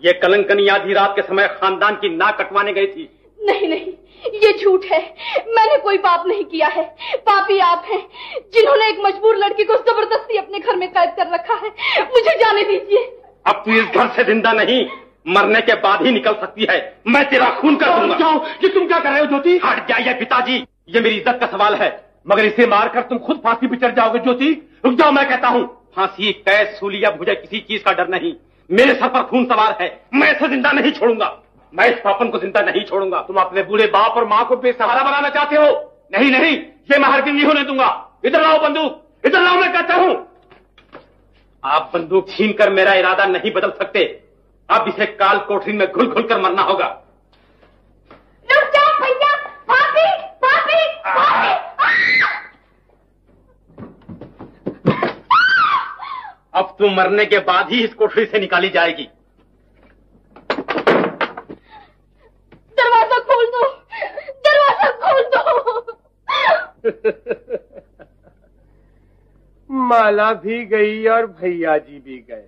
ये कलंकनी आधी रात के समय खानदान की नाक कटवाने गई थी। नहीं नहीं, ये झूठ है। मैंने कोई पाप नहीं किया है। पापी आप हैं, जिन्होंने एक मजबूर लड़की को जबरदस्ती अपने घर में कैद कर रखा है। मुझे जाने दीजिए। अब तू इस घर से जिंदा नहीं, मरने के बाद ही निकल सकती है। मैं तेरा खून कर दूंगा। ये तुम क्या कर रहे हो ज्योति? हट जाइए पिताजी, ये मेरी इज्जत का सवाल है, मगर इसे मारकर तुम खुद फांसी पर चढ़ जाओगे। ज्योति रुक जाओ, मैं कहता हूँ। फांसी, कैद, सूली, अब मुझे किसी चीज का डर नहीं। मेरे सर पर खून सवार है, मैं इसे जिंदा नहीं छोड़ूंगा। मैं इस पापन को जिंदा नहीं छोड़ूंगा। तुम अपने बूढ़े बाप और माँ को बेसहारा बनाना चाहते हो? नहीं नहीं, ये मैं हरगिज़ नहीं होने दूंगा। इधर लाओ बंदूक, इधर लाओ, मैं कहता हूँ। आप बंदूक छीनकर मेरा इरादा नहीं बदल सकते। अब इसे काल कोठरी में घुल घुल कर मरना होगा। रुक जाओ भैया। भाभी, भाभी, भाभी। अब तुम मरने के बाद ही इस कोठरी से निकाली जाएगी। दरवाजा खोल दो, दरवाजा खोल दो। माला भी गई और भैया जी भी गए।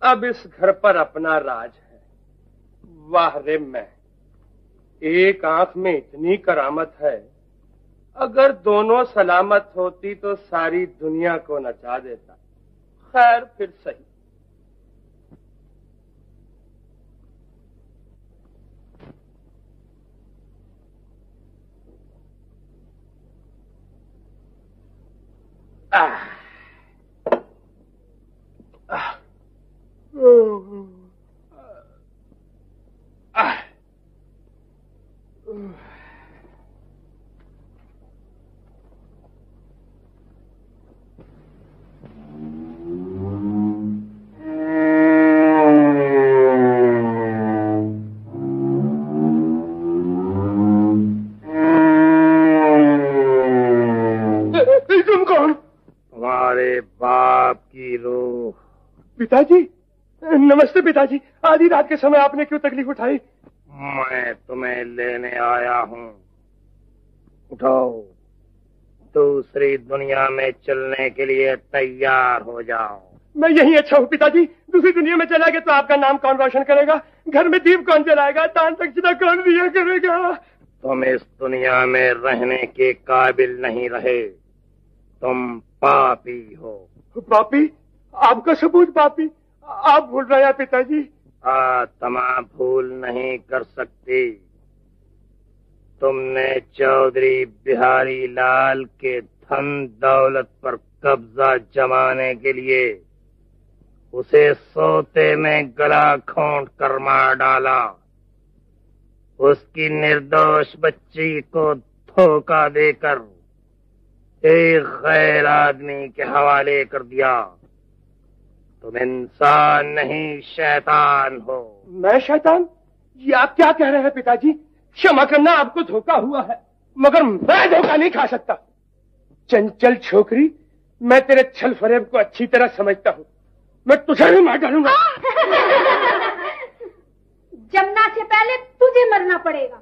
अब इस घर पर अपना राज है। वाह रे, मैं एक आंख में इतनी करामत है, अगर दोनों सलामत होती तो सारी दुनिया को नचा देता। खैर, फिर सही। पिताजी, नमस्ते पिताजी। आधी रात के समय आपने क्यों तकलीफ उठाई? मैं तुम्हें लेने आया हूँ। उठाओ, दूसरी दुनिया में चलने के लिए तैयार हो जाओ। मैं यही अच्छा हूँ पिताजी। दूसरी दुनिया में चला गया तो आपका नाम कौन रोशन करेगा? घर में दीप कौन जलाएगा? दान दक्षिणा कौन दिया करेगा? तुम इस दुनिया में रहने के काबिल नहीं रहे। तुम पापी हो। पापी? आपका सबूत पापी? आप भूल रहे हैं पिताजी। आत्मा भूल नहीं कर सकती। तुमने चौधरी बिहारी लाल के धन दौलत पर कब्जा जमाने के लिए उसे सोते में गला घोंट कर मार डाला। उसकी निर्दोष बच्ची को धोखा देकर एक गैर आदमी के हवाले कर दिया। तुम इंसान नहीं, शैतान हो। मैं शैतान? ये आप क्या कह रहे हैं पिताजी? क्षमा करना, आपको धोखा हुआ है, मगर मैं धोखा नहीं खा सकता। चंचल छोकरी, मैं तेरे छल फरेब को अच्छी तरह समझता हूँ। मैं तुझे भी मार डालूंगा। जमना से पहले तुझे मरना पड़ेगा।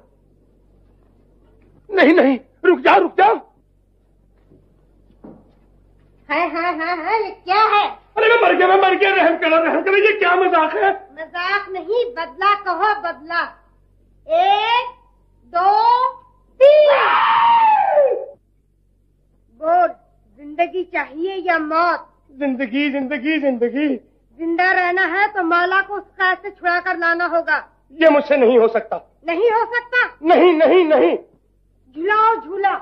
नहीं नहीं, रुक जाओ रुक जाओ। है, ये क्या है? अरे मैं मर गया, रहम करो, ये क्या मजाक है? मजाक नहीं, बदला कहो, बदला। 1 2 3 बोल, जिंदगी चाहिए या मौत? जिंदगी जिंदगी जिंदगी। जिंदा रहना है तो मौला को उस कैद से छुड़ा कर लाना होगा। ये मुझसे नहीं हो सकता। नहीं हो सकता? नहीं नहीं नहीं। झुलाओ झूला।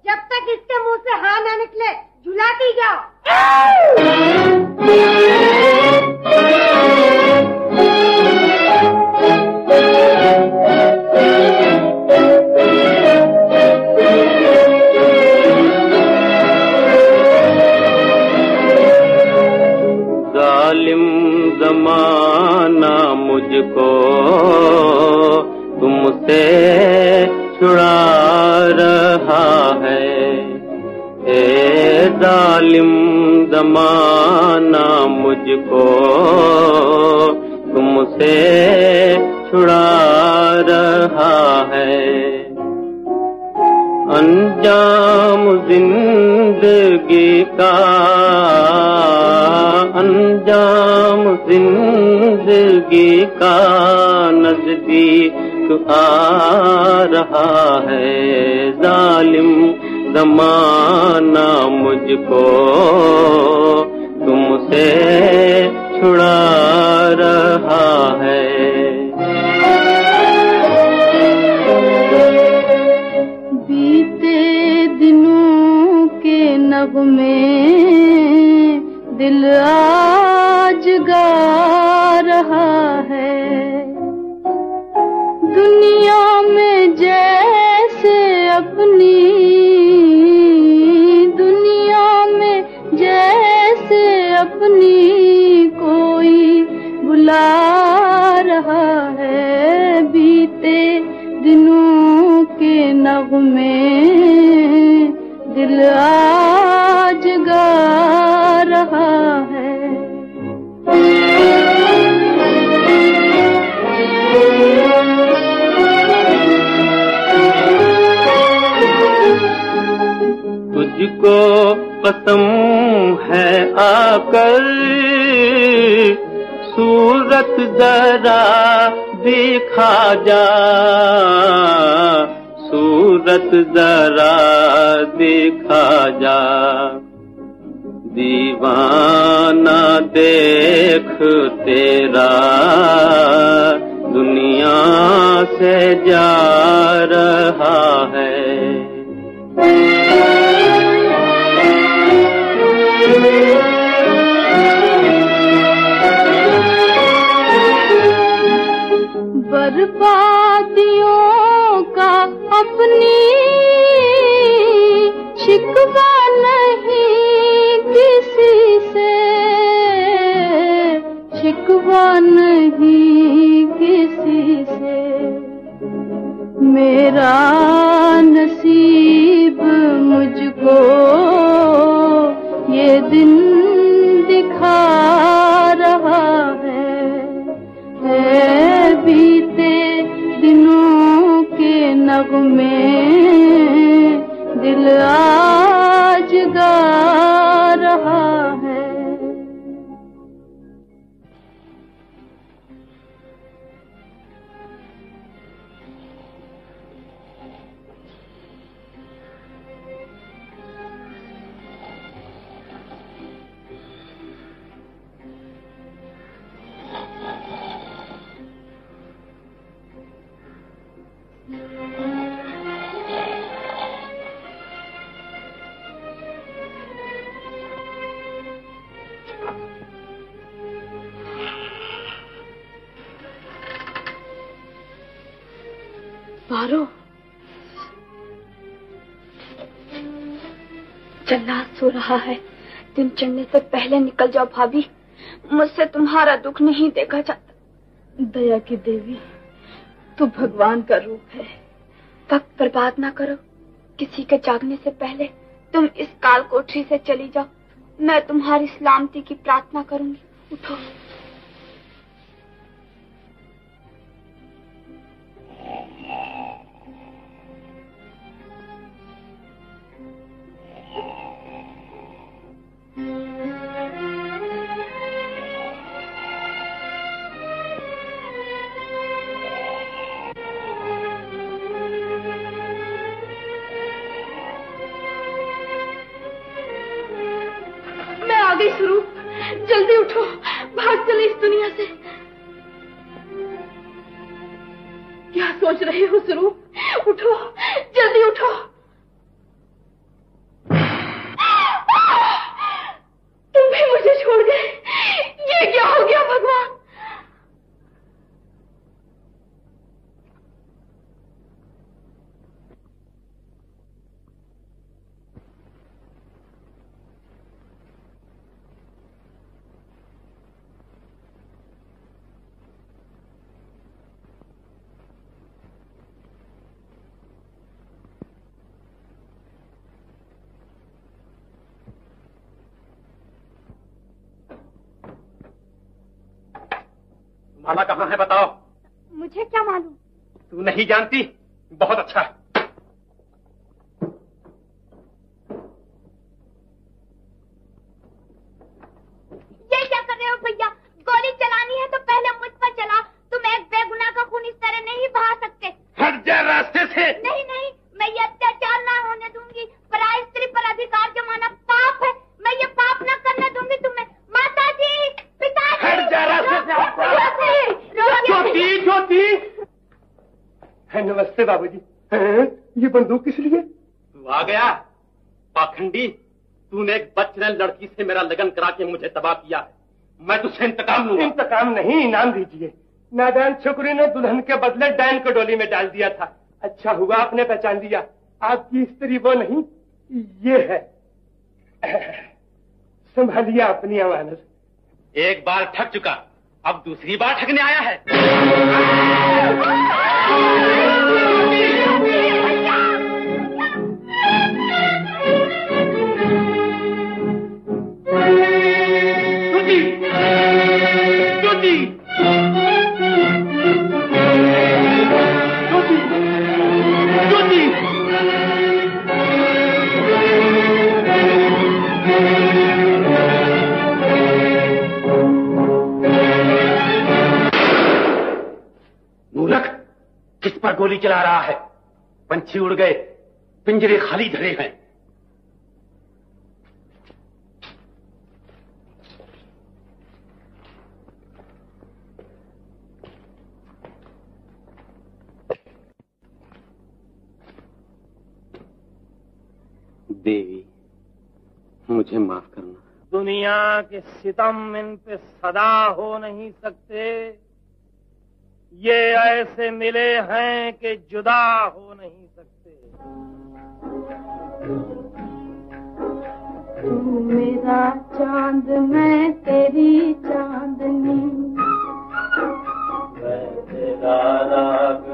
जब तक इसके मुंह से हाँ ना निकले झुलाती जाओ। जालिम जमाना मुझको तुमसे छुड़ा रहा है। ए जालिम जमाना मुझको तुमसे छुड़ा रहा है। अंजाम जिंदगी का, अंजाम जिंदगी का नजदीक आ रहा है। जालिम जमाना मुझको तुमसे छुड़ा रहा है। नग़्मे दिल आज गा रहा है। दुनिया में जैसे अपनी, दुनिया में जैसे अपनी कोई बुला रहा है। बीते दिनों के नग़्मे दिल आज गा रहा है। तुझको कसम है आकर सूरत जरा दिखा जा, सूरत जरा दिखा जा। दीवाना देख तेरा दुनिया से जा रहा है। बर्बादियों का अपनी शिकवा नहीं किसी से, शिकवा नहीं किसी से। मेरा नसीब मुझको ये दिन दिखा रहा है। बीते दिनों के नग़्मे दिल आज गा रहा है। पारो, जल्लाद सो रहा है। दिन चढ़ने से पहले निकल जाओ भाभी, मुझसे तुम्हारा दुख नहीं देखा जाता। दया की देवी, तू भगवान का रूप है। वक्त बर्बाद ना करो। किसी के जागने से पहले तुम इस काल कोठरी से चली जाओ। मैं तुम्हारी सलामती की प्रार्थना करूंगी। उठो। मैं आ गई स्वरूप, जल्दी उठो, भाग चले इस दुनिया से। क्या सोच रहे हो स्वरूप? उठो, जल्दी उठो। तुम भी मुझे छोड़ गए, ये क्या हो गया भगवान? माला कहाँ है बताओ? मुझे क्या मालूम? तू नहीं जानती? बहुत अच्छा है। ये क्या कर रहे हो भैया? गोली चलानी है तो पहले मुझ पर चला। तुम एक बेगुनाह का खून इस तरह नहीं बहा सकते। हट जा रास्ते से। नहीं नहीं, मैं ये अत्याचार ना होने दूंगी। पराई स्त्री पर अधिकार जमाना पाप है। मैं ये पाप ना करने दूंगी तुम्हें। माता जी, पिताजी, हट जा रास्ते से। ज्योति, ज्योति। नमस्ते बाबूजी। ये बंदूक किस लिए? तू आ गया पाखंडी। तूने एक बच्चे लड़की से मेरा लगन करा के मुझे तबाह किया है। मैं तुझसे इंतकाम लूंगा। इंतकाम नहीं, इनाम दीजिए। नादान छोकरी ने दुल्हन के बदले डायन को डोली में डाल दिया था। अच्छा हुआ आपने पहचान दिया। आपकी स्त्री वो नहीं, ये है। संभालिए अपनी अमानत। एक बार ठग चुका, अब दूसरी बार ठगने आया है। ज्योति, ज्योति, ज्योति, ज्योति। मूर्ख, किस पर गोली चला रहा है? पंछी उड़ गए, पिंजरे खाली धरे हैं। देवी, मुझे माफ करना। दुनिया के सितम इन पे सदा हो नहीं सकते। ये ऐसे मिले हैं कि जुदा हो नहीं सकते। तू मेरा चांद, मैं तेरी चांदनी। मैं तेरा राग